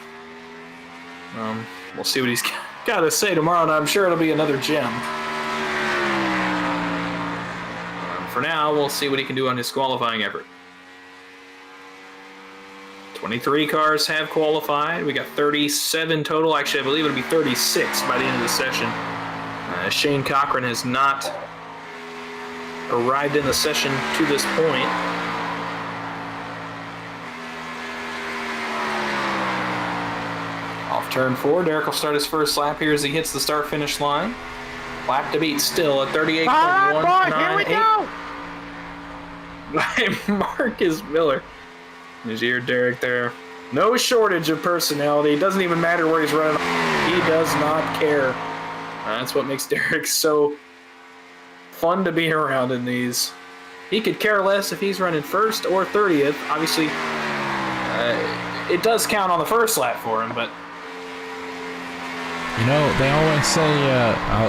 We'll see what he's got to say tomorrow, and I'm sure it'll be another gem. For now, we'll see what he can do on his qualifying effort. 23 cars have qualified. We got 37 total. Actually, I believe it'll be 36 by the end of the session. Shane Cochran has not arrived in the session to this point. Turn 4, Derek will start his first lap here as he hits the start-finish line. Lap to beat still at 38.198. All right, here we go! Marcus Miller. There's your Derek there. No shortage of personality. It doesn't even matter where he's running. He does not care. That's what makes Derek so fun to be around in these. He could care less if he's running first or 30th. Obviously, it does count on the first lap for him, but... You know, they always say,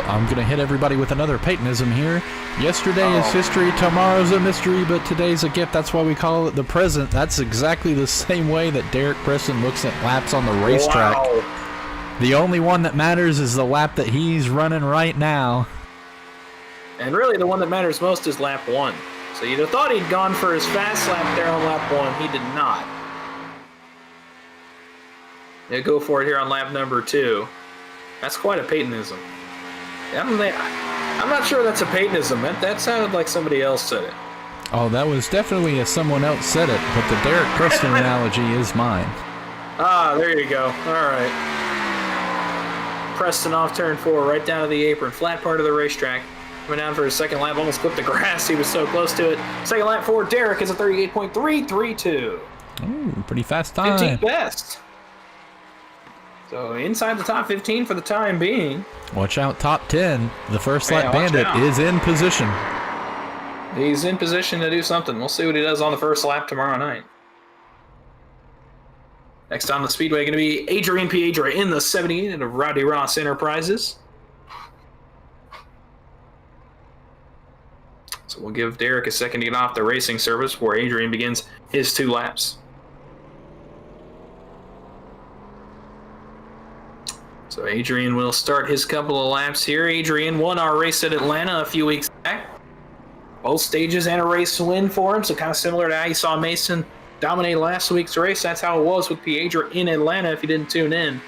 I'm going to hit everybody with another Peytonism here. Yesterday is history, tomorrow's a mystery, but today's a gift. That's why we call it the present. That's exactly the same way that Derek Preston looks at laps on the racetrack. Wow. The only one that matters is the lap that he's running right now. And really, the one that matters most is lap 1. So you'd have thought he'd gone for his fast lap there on lap 1. He did not. Yeah, go for it here on lap number 2. That's quite a Peytonism. I'm not sure that's a Peytonism. That sounded like somebody else said it. Oh, that was definitely a someone else said it, but the Derek Preston analogy is mine. Ah, there you go. All right. Preston off turn 4, right down to the apron. Flat part of the racetrack. Went down for his second lap, almost clipped the grass. He was so close to it. Second lap for Derek is a 38.332. Ooh, pretty fast time. 15th best. So inside the top 15 for the time being. Watch out, top 10. The first lap bandit is in position. He's in position to do something. We'll see what he does on the first lap tomorrow night. Next on the speedway, going to be Adrian Piedra in the 78 of Rodney Ross Enterprises. So we'll give Derek a second to get off the racing service before Adrian begins his 2 laps. So Adrian will start his couple of laps here. Adrian won our race at Atlanta a few weeks back. Both stages and a race win for him, so kind of similar to how you saw Mason dominate last week's race. That's how it was with Piedra in Atlanta if you didn't tune in.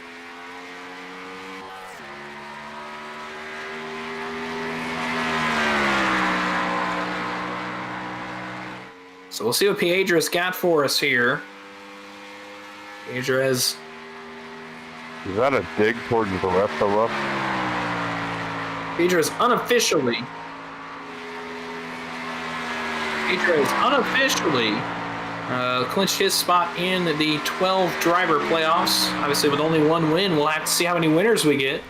So we'll see what Piedra's got for us here. Piedra has... Is that a dig towards the left of us? Piedra is unofficially clinched his spot in the 12 driver playoffs. Obviously, with only 1 win, we'll have to see how many winners we get.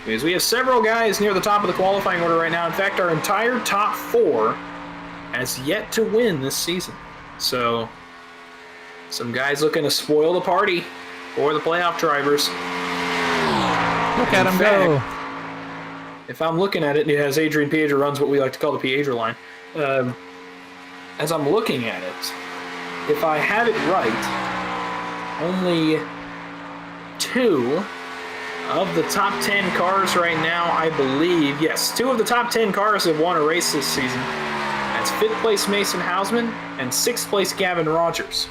Because we have several guys near the top of the qualifying order right now. In fact, our entire top 4 has yet to win this season. So, some guys looking to spoil the party for the playoff drivers. Look at him go. If I'm looking at it, it has Adrian Piedra runs what we like to call the Piedra line. As I'm looking at it, if I have it right, only 2 of the top 10 cars right now, I believe, yes, 2 of the top 10 cars have won a race this season. That's 5th place Mason Hausman and 6th place Gavin Rogers.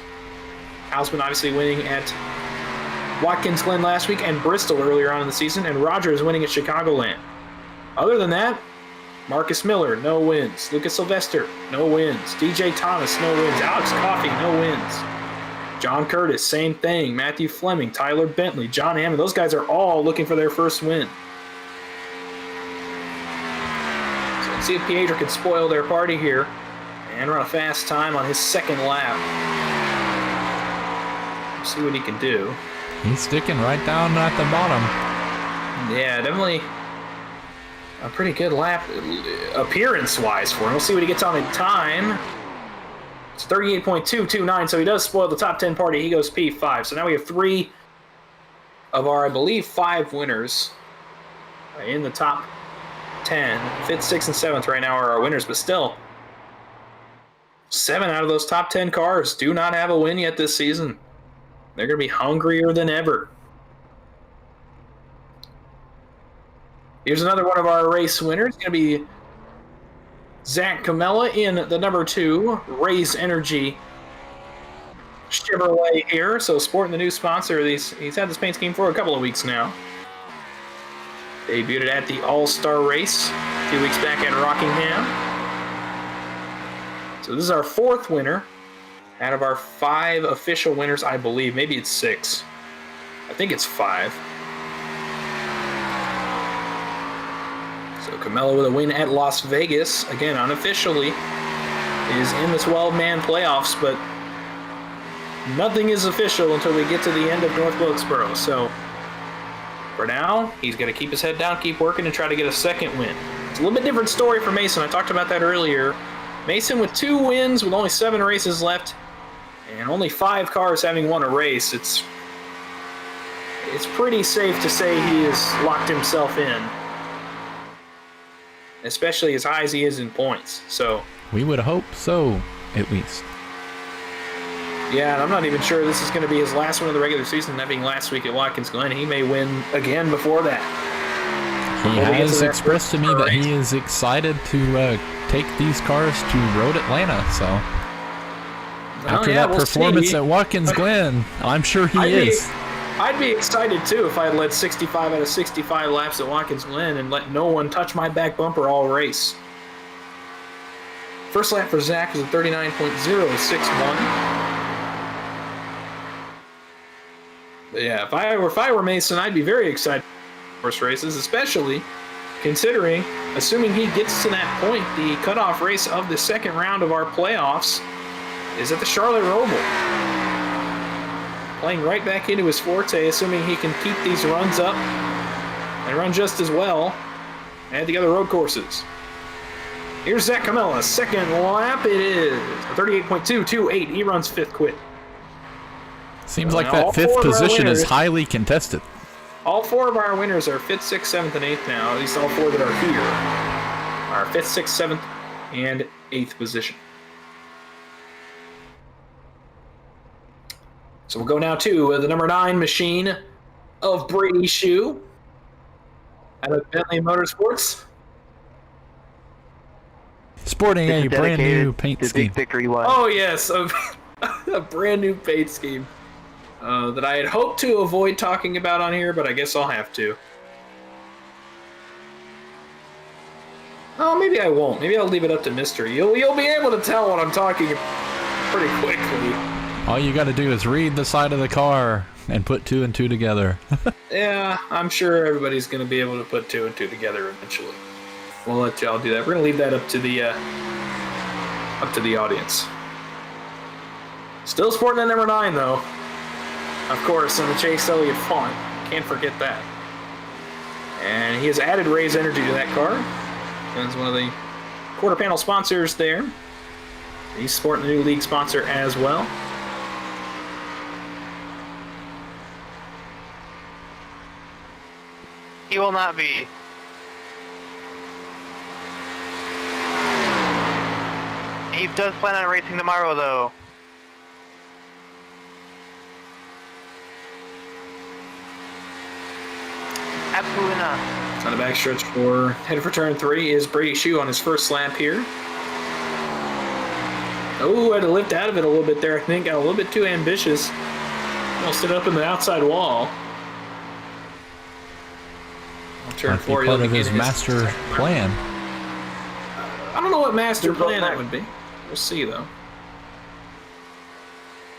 Hausman obviously winning at Watkins Glen last week and Bristol earlier on in the season, and Rogers winning at Chicagoland. Other than that, Marcus Miller, no wins. Lucas Sylvester, no wins. DJ Thomas, no wins. Alex Coffey, no wins. John Curtis, same thing. Matthew Fleming, Tyler Bentley, John Hammond, those guys are all looking for their first win. So let's see if Piedra can spoil their party here and run a fast time on his second lap. Let's see what he can do. He's sticking right down at the bottom. Yeah, definitely a pretty good lap appearance-wise for him. We'll see what he gets on in time. It's 38.229, so he does spoil the top 10 party. He goes P5. So now we have 3 of our, I believe, 5 winners in the top 10. 5th, 6th, and 7th right now are our winners, but still, 7 out of those top 10 cars do not have a win yet this season. They're going to be hungrier than ever. Here's another one of our race winners. It's going to be Zach Camella in the number 2 Raise Energy Chevrolet here. So sporting the new sponsor. He's had this paint scheme for a couple of weeks now. Debuted at the All-Star Race a few weeks back at Rockingham. So this is our 4th winner out of our 5 official winners, I believe. Maybe it's 6. I think it's 5. So Camelo with a win at Las Vegas. Again, unofficially, is in the 12-man playoffs, but nothing is official until we get to the end of North Wilkesboro. So for now, he's going to keep his head down, keep working, and try to get a second win. It's a little bit different story for Mason. I talked about that earlier. Mason with 2 wins with only 7 races left and only 5 cars having won a race. It's pretty safe to say he has locked himself in, especially as high as he is in points. So we would hope so, at least. Yeah, and I'm not even sure this is going to be his last win of the regular season, that being last week at Watkins Glen. He may win again before that. He has expressed to me that he is excited to take these cars to Road Atlanta, so after that performance at Watkins Glen, I'm sure he is. I'd be excited too if I had led 65 out of 65 laps at Watkins Glen and let no one touch my back bumper all race. First lap for Zach was a 39.061. But yeah, if I were Mason, I'd be very excited for horse races, especially considering, assuming he gets to that point, the cutoff race of the second round of our playoffs is at the Charlotte Roval. Playing right back into his forte, assuming he can keep these runs up and run just as well at the other road courses. Here's Zach Camella, second lap. It is 38.228. He runs 5th quit. Seems like that 5th position is highly contested. All 4 of our winners are 5th, 6th, 7th, and 8th now. At least all 4 that are here are 5th, 6th, 7th, and 8th position. So we'll go now to the number 9 machine of Brady Shoe out of Bentley Motorsports. Sporting a brand new paint scheme. Oh, yes, a brand new paint scheme. That I had hoped to avoid talking about on here, but I guess I'll have to. Oh, maybe I won't. Maybe I'll leave it up to mystery. You'll be able to tell what I'm talking about pretty quickly. All you got to do is read the side of the car and put 2 and 2 together. Yeah, I'm sure everybody's going to be able to put 2 and 2 together eventually. We'll let y'all do that. We're going to leave that up to the audience. Still sporting at number 9, though. Of course, in the Chase Elliott font. Can't forget that. And he has added Ray's Energy to that car. As one of the quarter panel sponsors there. He's sporting the new league sponsor as well. He will not be. He does plan on racing tomorrow, though. Absolutely not. On the backstretch headed for turn 3 is Brady Shoe on his first lap here. Oh, had to lift out of it a little bit there, I think. Got a little bit too ambitious. Almost stood up in the outside wall. Turn 4, part of his master plan. I don't know what master plan that would be. We'll see, though.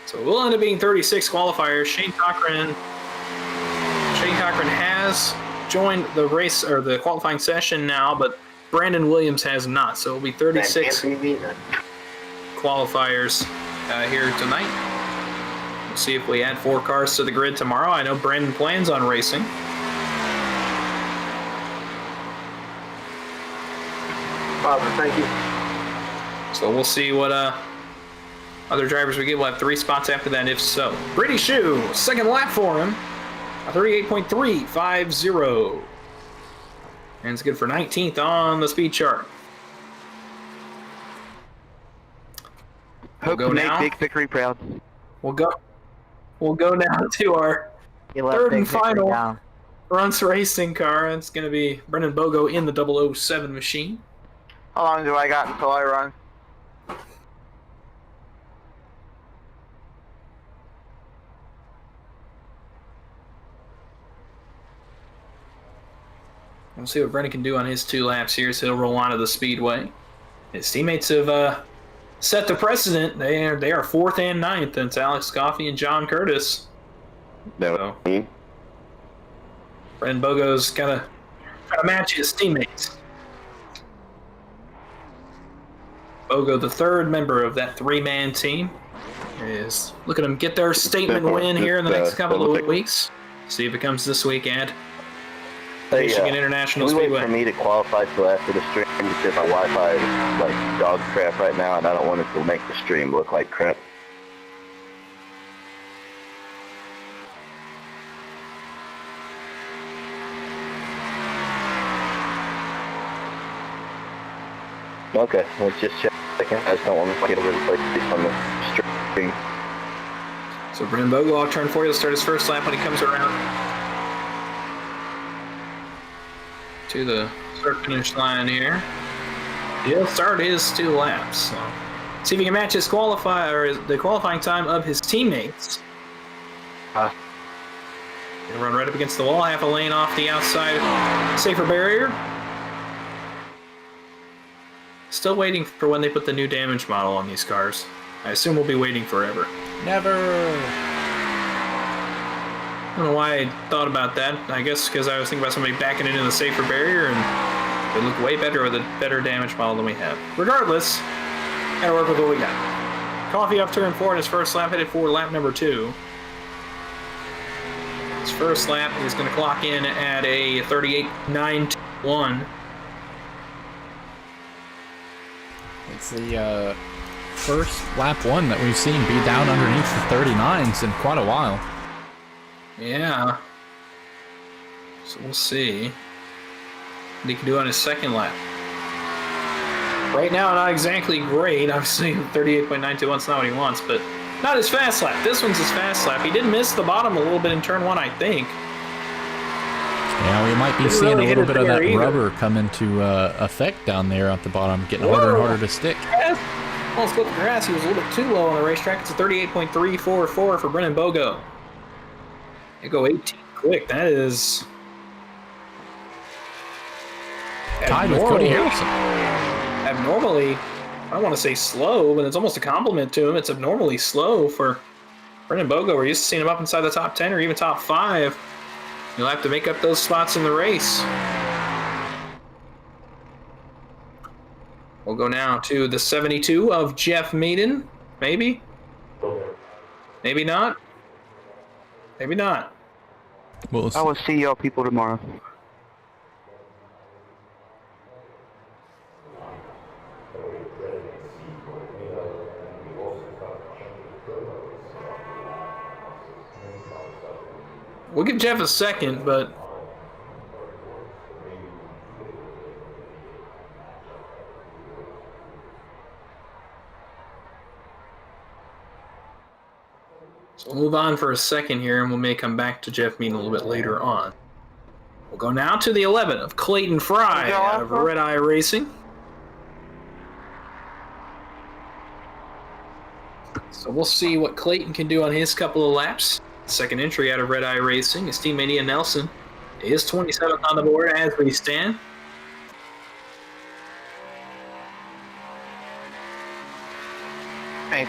So we'll end up being 36 qualifiers. Shane Cochran has joined the race or the qualifying session now, but Brandon Williams has not. So it'll be 36 qualifiers here tonight. We'll see if we add 4 cars to the grid tomorrow. I know Brandon plans on racing. Father, thank you. So we'll see what other drivers we get. We'll have 3 spots after that, if so. Brady Shoe, second lap for him. A 38.350. And it's good for 19th on the speed chart. Hope to make Big Victory proud. We'll go now to our third and final Runts Racing car. It's going to be Brendan Bogo in the 007 machine. How long do I got until I run? We'll see what Brendan can do on his 2 laps here, so he'll roll onto the speedway. His teammates have set the precedent. They are 4th and 9th. It's Alex Coffey and John Curtis. No. So, Brennan Bogo's got to try to match his teammates. Bogo, the third member of that three-man team, is look at them get their statement win here in the next couple of weeks. See if it comes this week at Michigan International Speedway. Wait for me to qualify till after the stream because my Wi-Fi is like dog crap right now, and I don't want it to make the stream look like crap. Okay, let's just check. I just don't want to get over the place on the stream. So Brennan Bogo, I'll turn 40. He'll start his first lap when he comes around to the start-finish line here. He'll start his 2 laps. So see if he can match his the qualifying time of his teammates. Gonna run right up against the wall, half a lane off the outside safer barrier. Still waiting for when they put the new damage model on these cars. I assume we'll be waiting forever. Never. I don't know why I thought about that. I guess because I was thinking about somebody backing it into the safer barrier, and it looked way better with a better damage model than we have. Regardless, gotta work with what we got. Coffey up turn 4 in his first lap, headed for lap number 2. His first lap is going to clock in at a 38.921. It's the first lap 1 that we've seen be down underneath the 39s in quite a while. Yeah. So we'll see what he can do on his second lap. Right now, not exactly great. Obviously, 38.921 is not what he wants, but not his fast lap. This one's his fast lap. He did miss the bottom a little bit in turn 1, I think. Yeah, we might be seeing a little bit of that rubber come into effect down there at the bottom, getting harder and harder to stick. Almost flipped the grass. He was a little bit too low on the racetrack. It's a 38.344 for Brennan Bogo. They go 18 quick. That is tied with Cody Harrelson. Abnormally, I don't want to say slow, but it's almost a compliment to him. It's abnormally slow for Brennan Bogo. We're used to seeing him up inside the top 10 or even top 5. You'll have to make up those spots in the race. We'll go now to the 72 of Jeff Meaden. Maybe? Maybe not? Maybe not. Well, I will see y'all people tomorrow. We'll give Jeff a second, but so we'll move on for a second here, and we may come back to Jeff Meaden a little bit later on. We'll go now to the 11 of Clayton Fry out of Red Eye Racing. So we'll see what Clayton can do on his couple of laps. Second entry out of Red Eye Racing. His teammate Ian Nelson is 27th on the board as we stand. Hey.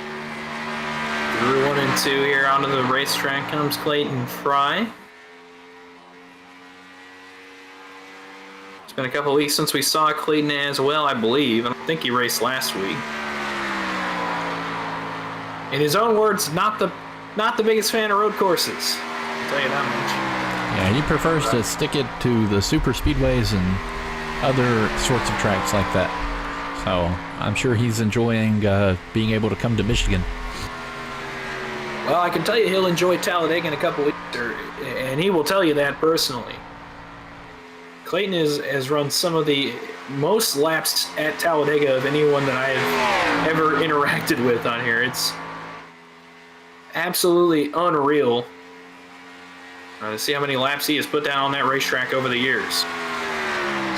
Through 1 and 2 here onto the racetrack comes Clayton Fry. It's been a couple of weeks since we saw Clayton as well, I believe. I don't think he raced last week. In his own words, not the biggest fan of road courses. I'll tell you that much. Yeah, he prefers to stick it to the super speedways and other sorts of tracks like that. So I'm sure he's enjoying being able to come to Michigan. Well, I can tell you he'll enjoy Talladega in a couple weeks, and he will tell you that personally. Clayton has run some of the most laps at Talladega of anyone that I have ever interacted with on here. It's absolutely unreal to see how many laps he has put down on that racetrack over the years.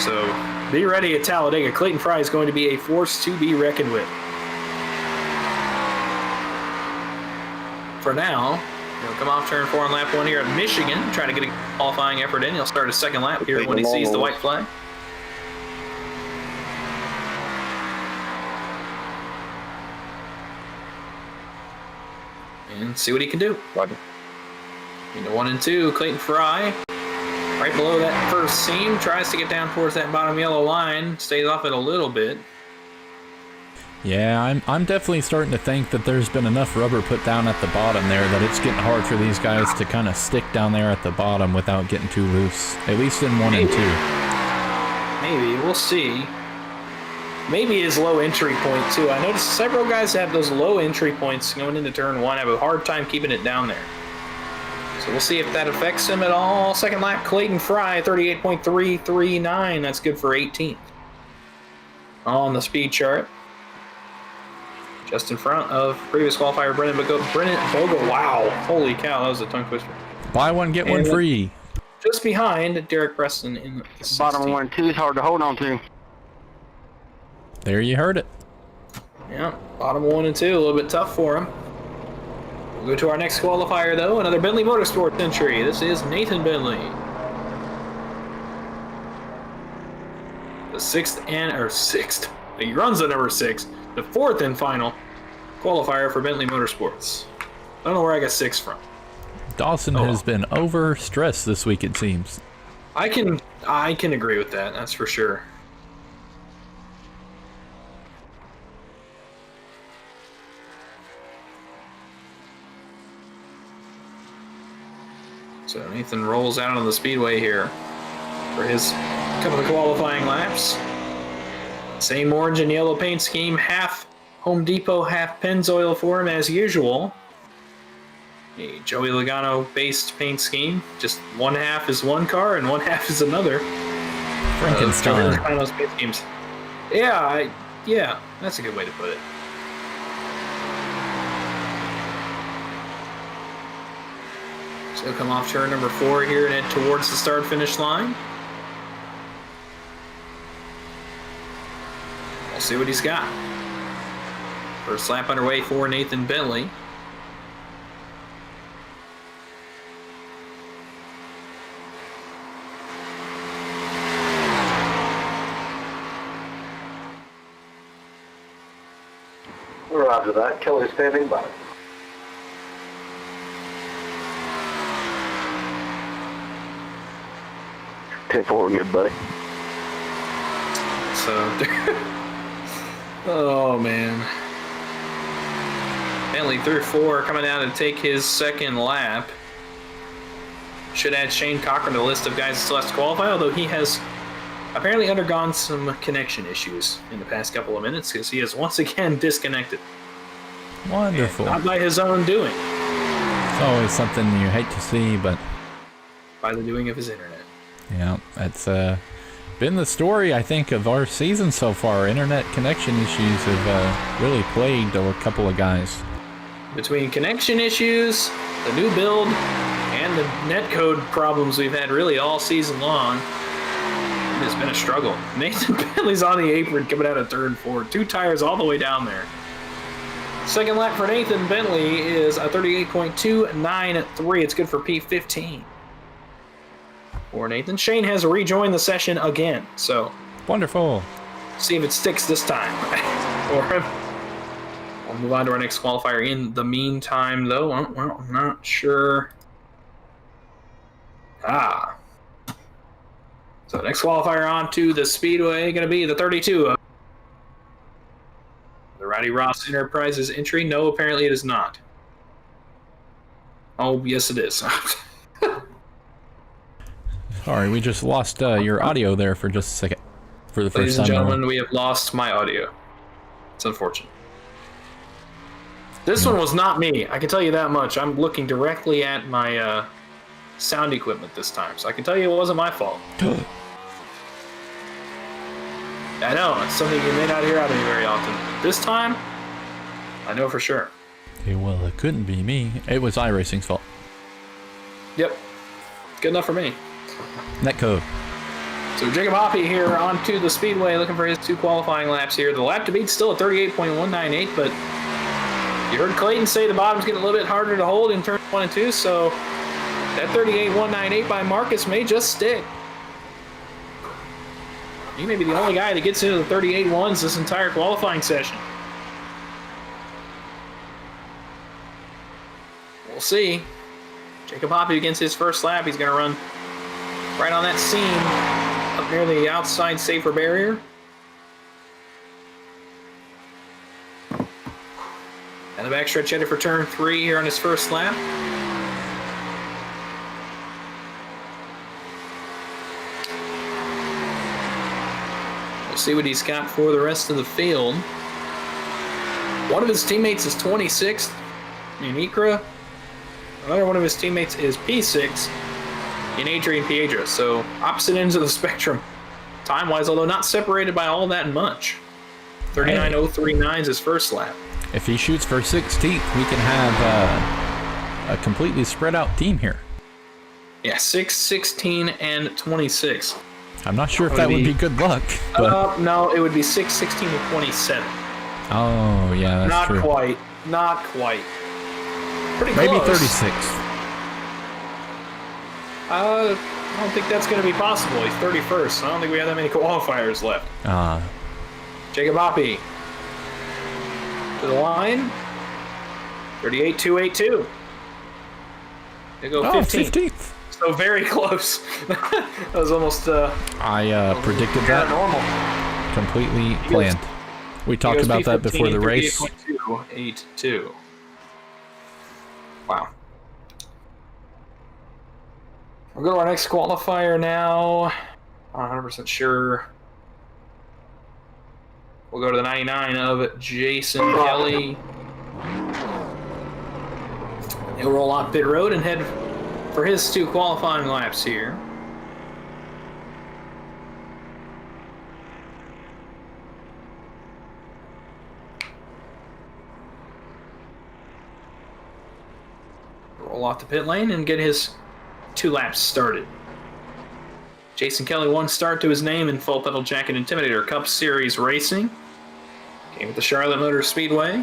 So be ready at Talladega. Clayton Fry is going to be a force to be reckoned with. For now, he'll come off turn 4 on lap 1 here at Michigan, try to get a qualifying effort in. He'll start his second lap here when he sees the white flag. And see what he can do. Into 1 and 2, Clayton Fry. right below that first seam, tries to get down towards that bottom yellow line, stays off it a little bit. Yeah, I'm definitely starting to think that there's been enough rubber put down at the bottom there that it's getting hard for these guys to kind of stick down there at the bottom without getting too loose, at least in 1 and 2. Maybe, we'll see. Maybe his low entry point too. I noticed several guys have those low entry points going into turn 1, have a hard time keeping it down there. So we'll see if that affects him at all. Second lap, Clayton Fry, 38.339. That's good for 18th. On the speed chart. Just in front of previous qualifier Brennan Bogo. Wow, holy cow, that was a tongue twister. Buy one, get one free. Just behind Derek Preston in the 16th. Bottom 1 and 2 is hard to hold on to. There you heard it. Yeah, bottom 1 and 2, a little bit tough for him. We'll go to our next qualifier, though, another Bentley Motorsports entry. This is Nathan Bentley. The sixth. He runs the number 6. The 4th and final qualifier for Bentley Motorsports. I don't know where I got 6 from. Dawson has been overstressed this week, it seems. I can agree with that, that's for sure. So Nathan rolls out on the speedway here for his couple of qualifying laps. Same orange and yellow paint scheme, half Home Depot, half Pennzoil for him as usual. A Joey Logano based paint scheme. Just one half is one car and one half is another. Frankenstein. Those paint schemes. Yeah, that's a good way to put it. So come off turn number 4 here and head towards the start-finish line. We'll see what he's got. First lap underway for Nathan Bentley. Roger that. Kelly standing by. Take forward, good buddy. So, oh man. Bentley through 4, coming down to take his second lap. Should add Shane Cochran to the list of guys that still has to qualify, although he has apparently undergone some connection issues in the past couple of minutes because he has once again disconnected. Wonderful. And not by his own doing. It's always something you hate to see, but by the doing of his internet. Yeah, that's been the story, I think, of our season so far. Internet connection issues have really plagued a couple of guys. Between connection issues, the new build, and the netcode problems we've had really all season long, it has been a struggle. Nathan Bentley's on the apron coming out of turn 4. 2 tires all the way down there. Second lap for Nathan Bentley is a 38.293. It's good for P15. For Nathan, Shane has rejoined the session again, so wonderful. See if it sticks this time for him. We'll move on to our next qualifier. In the meantime, though, well, I'm not sure. So next qualifier on to the speedway, going to be the 32. The Rowdy Ross Enterprises entry. No, apparently it is not. Oh, yes, it is. Sorry, we just lost your audio there for just a second. For the first time. Ladies and gentlemen, we have lost my audio. It's unfortunate. This one was not me. I can tell you that much. I'm looking directly at my sound equipment this time, so I can tell you it wasn't my fault. I know, it's something you may not hear out of me very often. This time, I know for sure. Okay, well, it couldn't be me. It was iRacing's fault. Yep. Good enough for me. Netcode. So Jacob Hoppy here onto the speedway looking for his 2 qualifying laps here. The lap to beat's still at 38.198, but you heard Clayton say the bottom's getting a little bit harder to hold in turns 1 and 2, so that 38.198 by Marcus may just stick. He may be the only guy that gets into the 38.1s this entire qualifying session. We'll see. Jacob Hoppy against his first lap. He's going to run right on that seam up near the outside safer barrier. And the backstretch headed for turn 3 here on his first lap. We'll see what he's got for the rest of the field. One of his teammates is 26th in Ikra. Another one of his teammates is P6 in Adrian Piedra. So opposite ends of the spectrum time-wise, although not separated by all that much. 39.039 is his first lap. If he shoots for 16th, we can have a completely spread out team here. Yeah, 6, 16, and 26. I'm not sure if that would be good luck. But... no, it would be 6, 16, and 27. Oh, yeah, that's true. Not quite. Not quite. Pretty close. Maybe 36. I don't think that's going to be possible. He's 31st. I don't think we have that many qualifiers left. Jacob Oppie to the line. 38.282. They go 15th. 15th. So very close. That was almost. I predicted that. Normal. Completely planned. We talked about that before the race. 38.282. Wow. We'll go to our next qualifier now. I'm not 100% sure. We'll go to the 99 of Jason Kelly. He'll roll off pit road and head for his 2 qualifying laps here. Roll off the pit lane and get his 2 laps started. Jason Kelly, 1 start to his name in Full Pedal Jacket Intimidator Cup Series racing. Came at the Charlotte Motor Speedway,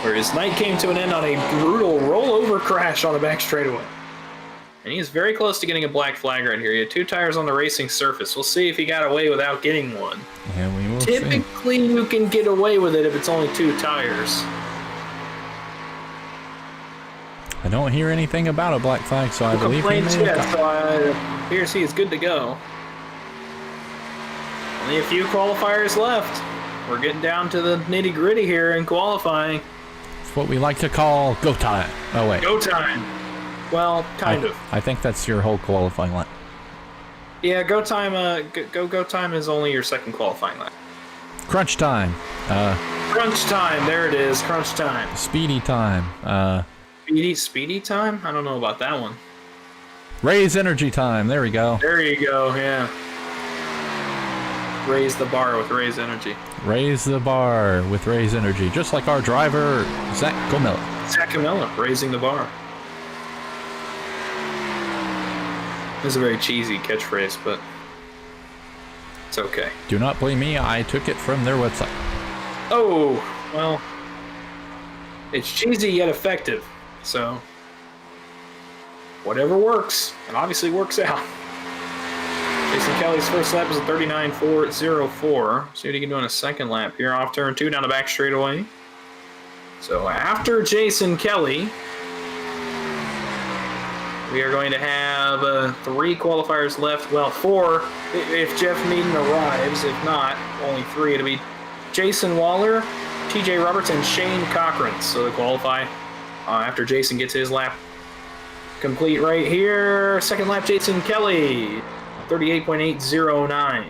where his night came to an end on a brutal rollover crash on the back straightaway. And he is very close to getting a black flag right here. He had 2 tires on the racing surface. We'll see if he got away without getting one. Yeah, we will Typically, you can get away with it if it's only 2 tires. I don't hear anything about a black flag, so I believe he may have so it appears he is good to go. Only a few qualifiers left. We're getting down to the nitty-gritty here in qualifying. It's what we like to call go time. Oh, wait. Go time. Well, kind of. I think that's your whole qualifying lap. Yeah, go time. Go time is only your 2nd qualifying lap. Crunch time. Crunch time. There it is. Crunch time. Speedy time. Speedy time? I don't know about that one. Raise energy time. There we go. There you go. Yeah. Raise the bar with raise energy. Raise the bar with raise energy, just like our driver Zach Camilla. Zach Camilla raising the bar. This is a very cheesy catchphrase, but it's okay. Do not blame me. I took it from their website. Oh, well, it's cheesy yet effective. So, whatever works, it obviously works out. Jason Kelly's first lap was a 39.404. See what he can do on a 2nd lap here. Off turn 2 down the back straightaway. So after Jason Kelly, we are going to have 3 qualifiers left. Well, 4 if Jeff Meaden arrives. If not, only 3. It'll be Jason Waller, TJ Roberts, and Shane Cochran. So they qualify after Jason gets his lap complete right here. 2nd lap, Jason Kelly, 38.809.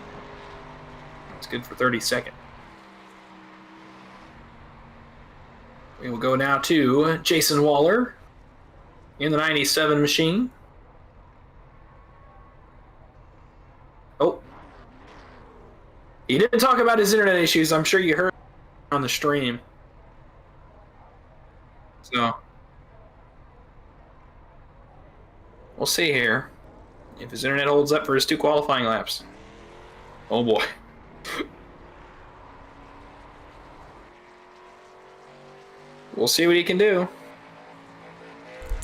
That's good for 32nd. We will go now to Jason Waller in the 97 machine. Oh. He didn't talk about his internet issues. I'm sure you heard on the stream. So, we'll see here if his internet holds up for his 2 qualifying laps. Oh boy. We'll see what he can do.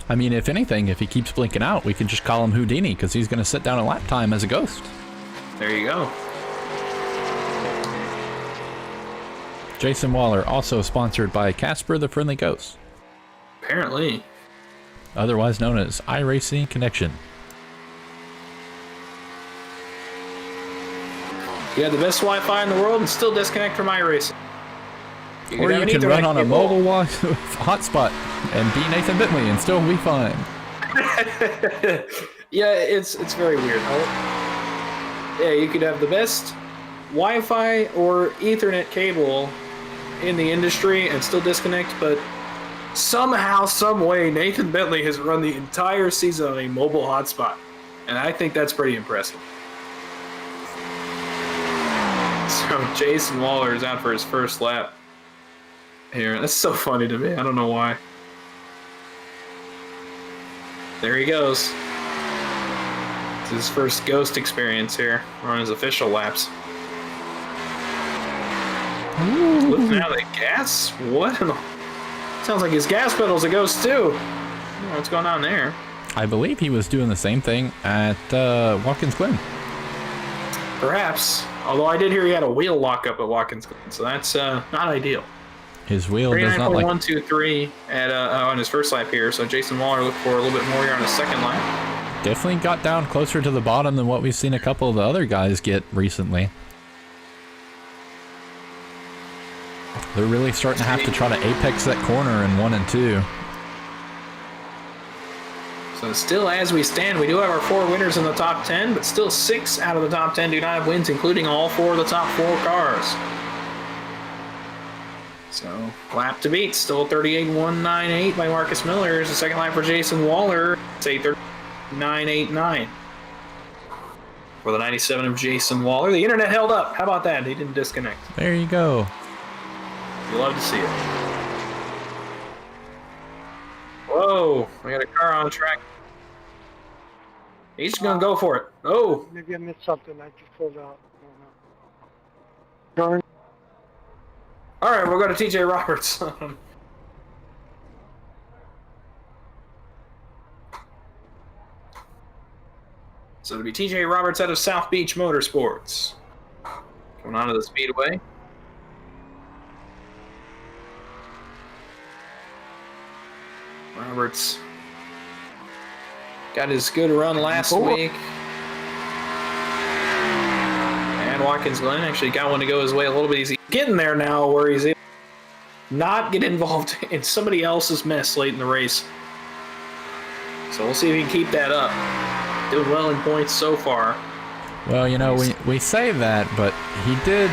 I mean, if anything, if he keeps blinking out, we can just call him Houdini, because he's going to sit down a lap time as a ghost. There you go. Jason Waller, also sponsored by Casper the Friendly Ghost. Apparently. Otherwise known as Iracing Connection. You have the best Wi-Fi in the world and still disconnect from iRacing. Or you can run on a mobile hotspot and be Nathan Bentley and still be fine. Yeah, it's very weird. Yeah, you could have the best Wi-Fi or Ethernet cable in the industry and still disconnect, but somehow, some way, Nathan Bentley has run the entire season on a mobile hotspot, and I think that's pretty impressive. So Jason Waller is out for his first lap here. That's so funny to me. I don't know why. There he goes. It's his first ghost experience here on his official laps. Looking out of the gas? What? Sounds like his gas pedal's a ghost too. I don't know what's going on there. I believe he was doing the same thing at Watkins Glen. Perhaps. Although I did hear he had a wheel lockup at Watkins Glen, so that's not ideal. His wheel does not like... 39.123 at on his first lap here, so Jason Waller looked for a little bit more here on his second lap. Definitely got down closer to the bottom than what we've seen a couple of the other guys get recently. They're really starting to have to try to apex that corner in 1 and 2. So still as we stand, we do have our 4 winners in the top 10, but still 6 out of the top 10 do not have wins, including all 4 of the top 4 cars. So lap to beat, still 38.198 by Marcus Miller. Here's the second lap for Jason Waller. It's 8:39.89 for the 97 of Jason Waller. The internet held up. How about that? He didn't disconnect. There you go. You love to see it. Whoa, we got a car on track. He's gonna go for it. Oh. Maybe I missed something. I just pulled out. Darn. All right, we'll go to TJ Roberts. So it'll be TJ Roberts out of South Beach Motorsports. Coming onto the speedway. Roberts got his good run last week. And Watkins Glen actually got one to go his way a little bit. He's getting there now where he's able to not get involved in somebody else's mess late in the race. So we'll see if he can keep that up. Doing well in points so far. Well, you know, we say that, but he did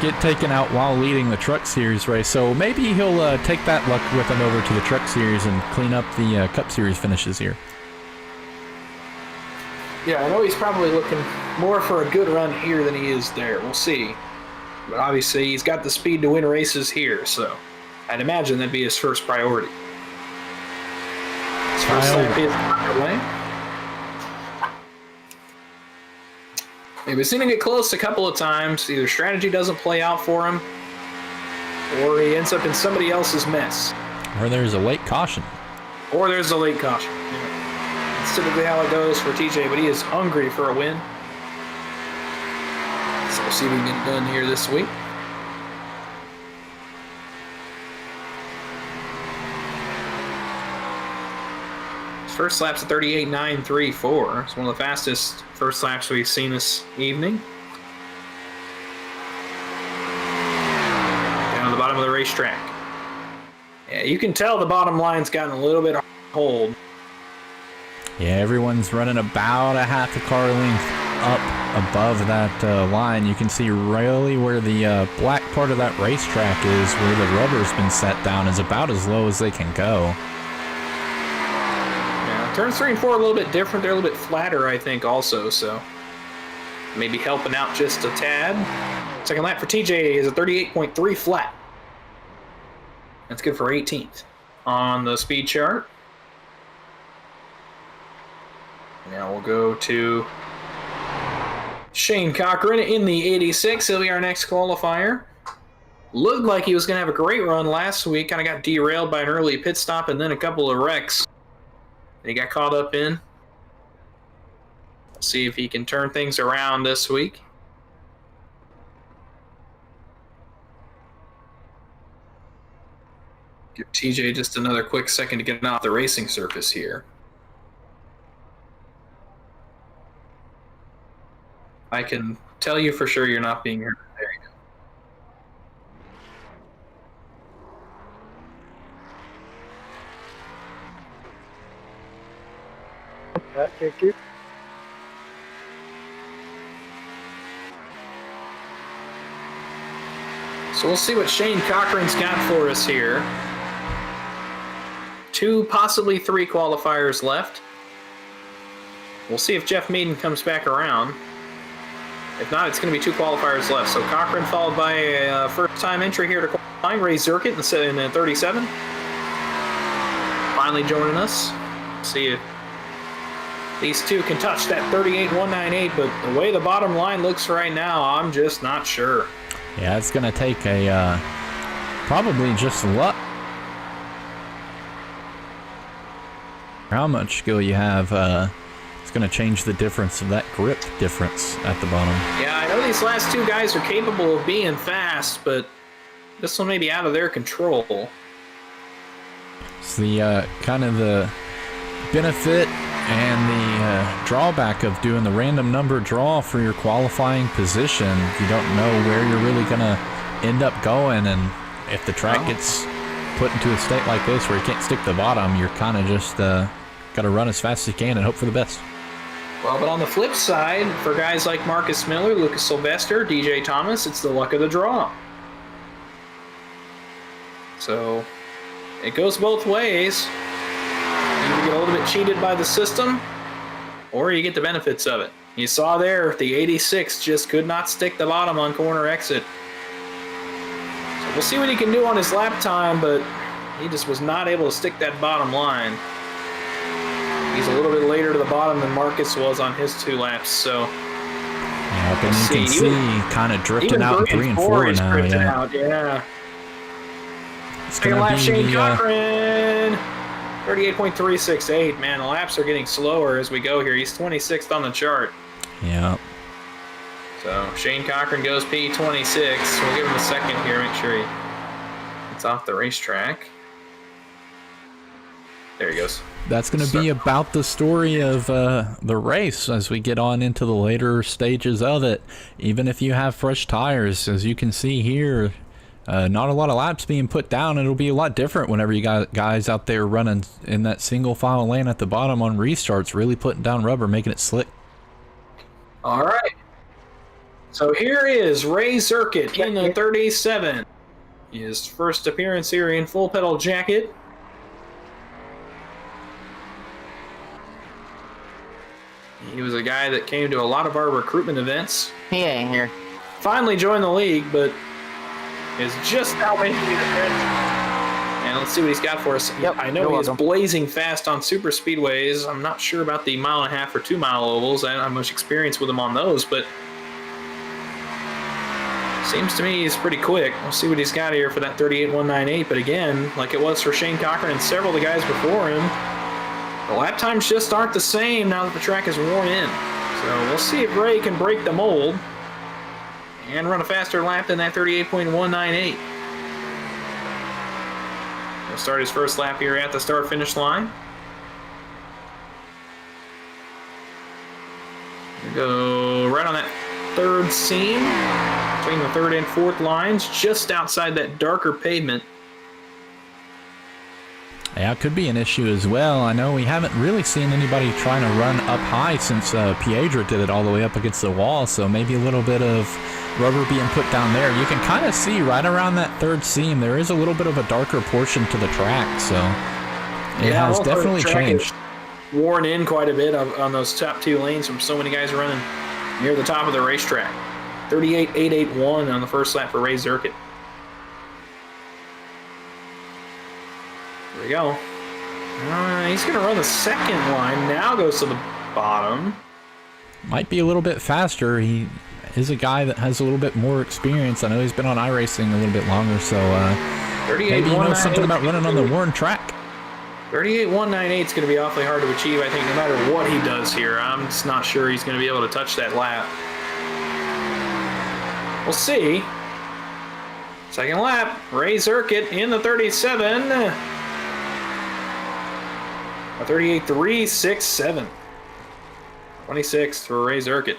get taken out while leading the Truck Series race, so maybe he'll take that luck with him over to the Truck Series and clean up the Cup Series finishes here. Yeah, I know he's probably looking more for a good run here than he is there. We'll see. But obviously, he's got the speed to win races here, so I'd imagine that'd be his first priority. His first lap is underway. We've seen him get close a couple of times. Either strategy doesn't play out for him, or he ends up in somebody else's mess. Or there's a late caution. Or there's a late caution. Yeah. That's typically how it goes for TJ, but he is hungry for a win. So we'll see if we can get it done here this week. His first lap's a 38.934. It's one of the fastest first laps we've seen this evening. Down at the bottom of the racetrack. Yeah, you can tell the bottom line's gotten a little bit hold. Yeah, everyone's running about a half a car length up above that line. You can see really where the black part of that racetrack is, where the rubber's been set down, is about as low as they can go. Turns 3 and 4 are a little bit different. They're a little bit flatter, I think, also, so maybe helping out just a tad. Second lap for TJ is a 38.3 flat. That's good for 18th on the speed chart. Now we'll go to Shane Cochran in the 86. He'll be our next qualifier. Looked like he was going to have a great run last week. Kind of got derailed by an early pit stop and then a couple of wrecks that he got caught up in. We'll see if he can turn things around this week. Give TJ just another quick second to get off the racing surface here. I can tell you for sure you're not being heard. There you go. Thank you. So we'll see what Shane Cochran's got for us here. 2, possibly 3 qualifiers left. We'll see if Jeff Meaden comes back around. If not, it's going to be 2 qualifiers left. So Cochran followed by a first-time entry here to qualifying, Ray Zirkett in 37. Finally joining us. See if these two can touch that 38.198, but the way the bottom line looks right now, I'm just not sure. Yeah, it's going to take a probably just luck. How much skill you have, it's going to change the difference of that grip difference at the bottom. Yeah, I know these last 2 guys are capable of being fast, but this one may be out of their control. It's the kind of the benefit and the drawback of doing the random number draw for your qualifying position. You don't know where you're really going to end up going, and if the track gets put into a state like this where you can't stick to the bottom, you're kind of just got to run as fast as you can and hope for the best. Well, but on the flip side, for guys like Marcus Miller, Lucas Sylvester, DJ Thomas, it's the luck of the draw. So it goes both ways. You either get a little bit cheated by the system, or you get the benefits of it. You saw there, the 86 just could not stick the bottom on corner exit. So we'll see what he can do on his lap time, but he just was not able to stick that bottom line. He's a little bit later to the bottom than Marcus was on his 2 laps, so... Yeah, but you can see kind of drifting out in 3 and 4 now. Yeah. It's Second going lap, to Shane be Cochran. 38.368. Man, the laps are getting slower as we go here. He's 26th on the chart. Yeah. So Shane Cochran goes P26. We'll give him a second here. Make sure he gets off the racetrack. There he goes. That's going to be about the story of the race as we get on into the later stages of it. Even if you have fresh tires, as you can see here, not a lot of laps being put down. It'll be a lot different whenever you got guys out there running in that single file lane at the bottom on restarts, really putting down rubber, making it slick. All right. So here is Ray Zirkett in the 37. His first appearance here in full pedal jacket. He was a guy that came to a lot of our recruitment events. He ain't here. Finally joined the league, but is just now making the appearance. And let's see what he's got for us. Yep, I know he's blazing fast on super speedways. I'm not sure about the 1.5 or 2 mile ovals. I don't have much experience with him on those, but seems to me he's pretty quick. We'll see what he's got here for that 38.198. But again, like it was for Shane Cochran and several of the guys before him, the lap times just aren't the same now that the track is worn in. So we'll see if Ray can break the mold and run a faster lap than that 38.198. He'll start his first lap here at the start-finish line. We'll go right on that 3rd seam, between the 3rd and 4th lines, just outside that darker pavement. Yeah, it could be an issue as well. I know we haven't really seen anybody trying to run up high since Piedra did it all the way up against the wall, so maybe a little bit of rubber being put down there. You can kind of see right around that 3rd seam, there is a little bit of a darker portion to the track, so it has definitely changed. Worn in quite a bit on those top 2 lanes from so many guys running near the top of the racetrack. 38.881 on the first lap for Ray Zirkett. There we go. He's going to run the 2nd line. Now goes to the bottom. Might be a little bit faster. He is a guy that has a little bit more experience. I know he's been on iRacing a little bit longer, so maybe he knows something about running on the worn track. 38.198 is going to be awfully hard to achieve, I think, no matter what he does here. I'm just not sure he's going to be able to touch that lap. We'll see. 2nd lap, Ray Zirkett in the 37. A 38.367. 26th for Ray Zirkett.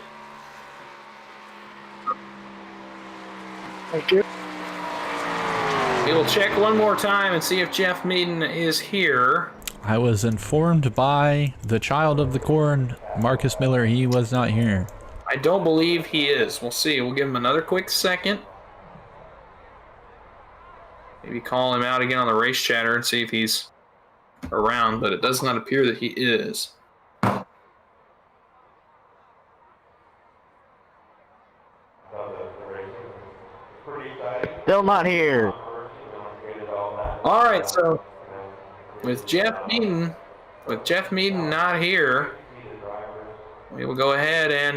Thank you. We will check one more time and see if Jeff Meaden is here. I was informed by the child of the corn, Marcus Miller, he was not here. I don't believe he is. We'll see. We'll give him another quick second. Maybe call him out again on the race chatter and see if he's around, but it does not appear that he is. Still not here. All right, so with Jeff Meaden not here, we will go ahead and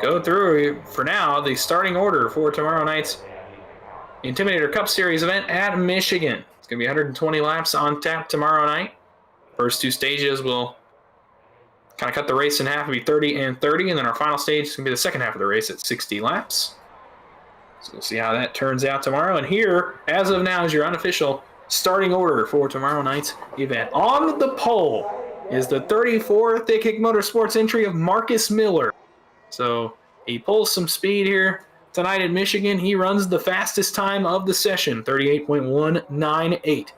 go through, for now, the starting order for tomorrow night's Intimidator Cup Series event at Michigan. It's going to be 120 laps on tap tomorrow night. First two stages will kind of cut the race in half. It'll be 30 and 30, and then our final stage is going to be the second half of the race at 60 laps. So we'll see how that turns out tomorrow. And here, as of now, is your unofficial starting order for tomorrow night's event. On the pole is the 34 Thick Hick Motorsports entry of Marcus Miller. So he pulls some speed here tonight at Michigan. He runs the fastest time of the session, 38.198.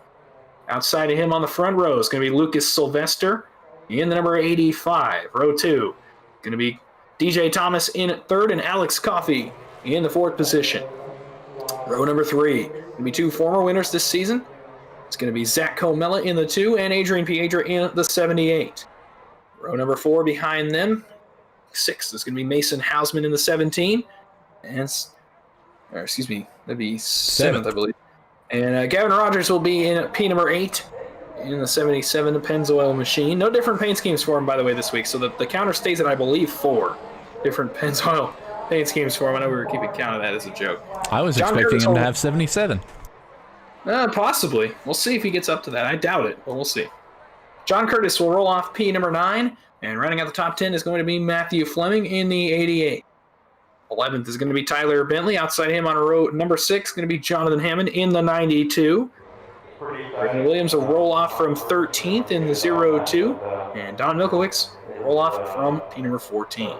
Outside of him on the front row is going to be Lucas Sylvester in the number 85. Row 2, going to be DJ Thomas in third and Alex Coffey in the fourth position. Row number 3, going to be two former winners this season. It's going to be Zach Comella in the 2 and Adrian Piedra in the 78. Row number 4 behind them, 6 is going to be Mason Hausman in the 17. And, that'd be 7th, I believe. And Gavin Rogers will be in P number 8 in the 77 Pennzoil machine. No different paint schemes for him, by the way, this week. So the counter stays at, I believe, 4 different Pennzoil paint schemes for him. I know we were keeping count of that as a joke. I was expecting him to have 77. Possibly. We'll see if he gets up to that. I doubt it, but we'll see. John Curtis will roll off P number 9. And rounding out the top 10 is going to be Matthew Fleming in the 88. 11th is going to be Tyler Bentley. Outside him on row number 6 going to be Jonathan Hammond in the 92. Griffin Williams will roll off from 13th in the 02. And Don Milkowicz will roll off from P number 14.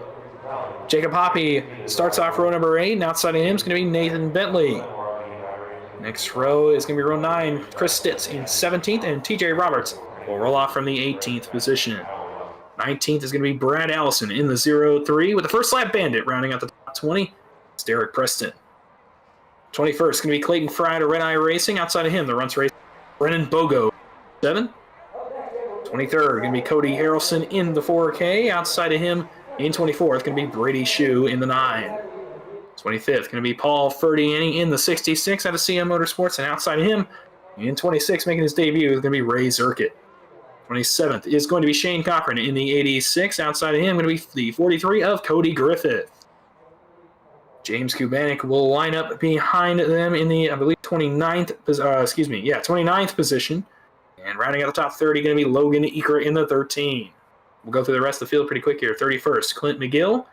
Jacob Hoppy starts off row number 8, and outside of him is going to be Nathan Bentley. Next row is going to be row 9, Chris Stitz in 17th, and TJ Roberts will roll off from the 18th position. 19th is going to be Brad Allison in the 03, with the first lap bandit rounding out the top 20. It's Derek Preston. 21st is going to be Clayton Fry to Red Eye Racing. Outside of him, the runs race Brennan Bogo, 7. 23rd going to be Cody Harrelson in the 4K. Outside of him, in 24th, going to be Brady Shue in the 9. 25th, going to be Paul Ferdiani in the 66 out of CM Motorsports. And outside of him, in 26, making his debut, is going to be Ray Zirkett. 27th is going to be Shane Cochran in the 86. Outside of him, going to be the 43 of Cody Griffith. James Kubanik will line up behind them in the, I believe, 29th position. And rounding out the top 30, going to be Logan Eaker in the 13. We'll go through the rest of the field pretty quick here. 31st, Clint Gill.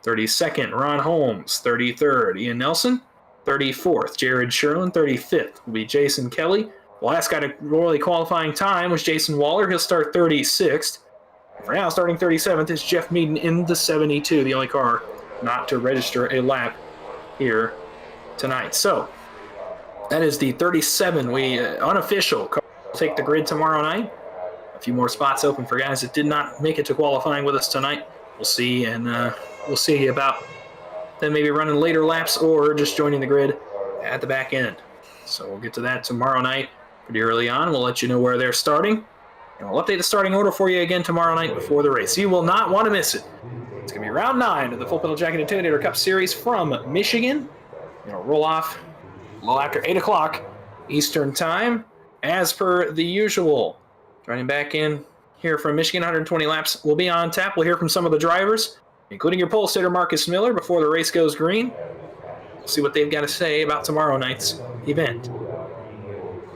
32nd, Ron Holmes. 33rd, Ian Nelson. 34th, Jared Sherlin. 35th will be Jason Kelly. The last guy to really qualifying time was Jason Waller. He'll start 36th. For now, starting 37th is Jeff Meaden in the 72, the only car not to register a lap here tonight. So that is the 37. Unofficial car will take the grid tomorrow night. A few more spots open for guys that did not make it to qualifying with us tonight. We'll see, and we'll see about them maybe running later laps or just joining the grid at the back end. So we'll get to that tomorrow night pretty early on. We'll let you know where they're starting, and we'll update the starting order for you again tomorrow night before the race. You will not want to miss it. It's going to be round 9 of the Full Pedal Jacket Intimidator Cup Series from Michigan. It'll roll off a little after 8 o'clock Eastern Time, as per the usual. Joining back in here from Michigan, 120 laps will be on tap. We'll hear from some of the drivers, including your pole sitter, Marcus Miller, before the race goes green. We'll see what they've got to say about tomorrow night's event.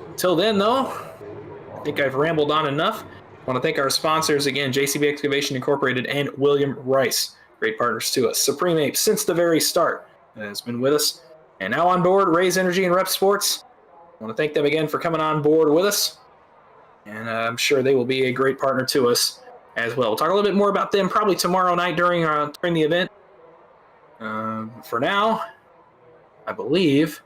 Until then, though, I think I've rambled on enough. I want to thank our sponsors again, JCB Excavation Incorporated and William Rice. Great partners to us. Supreme Ape, since the very start, has been with us. And now on board, Raise Energy and Rep Sports. I want to thank them again for coming on board with us. And I'm sure they will be a great partner to us as well. We'll talk a little bit more about them probably tomorrow night during the event. For now, I believe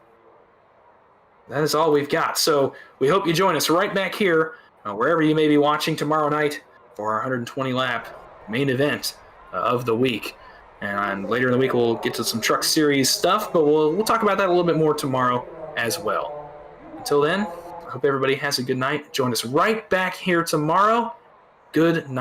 that is all we've got. So we hope you join us right back here, wherever you may be watching tomorrow night for our 120-lap main event of the week. And later in the week, we'll get to some Truck Series stuff, but we'll talk about that a little bit more tomorrow as well. Until then, I hope everybody has a good night. Join us right back here tomorrow. Good night.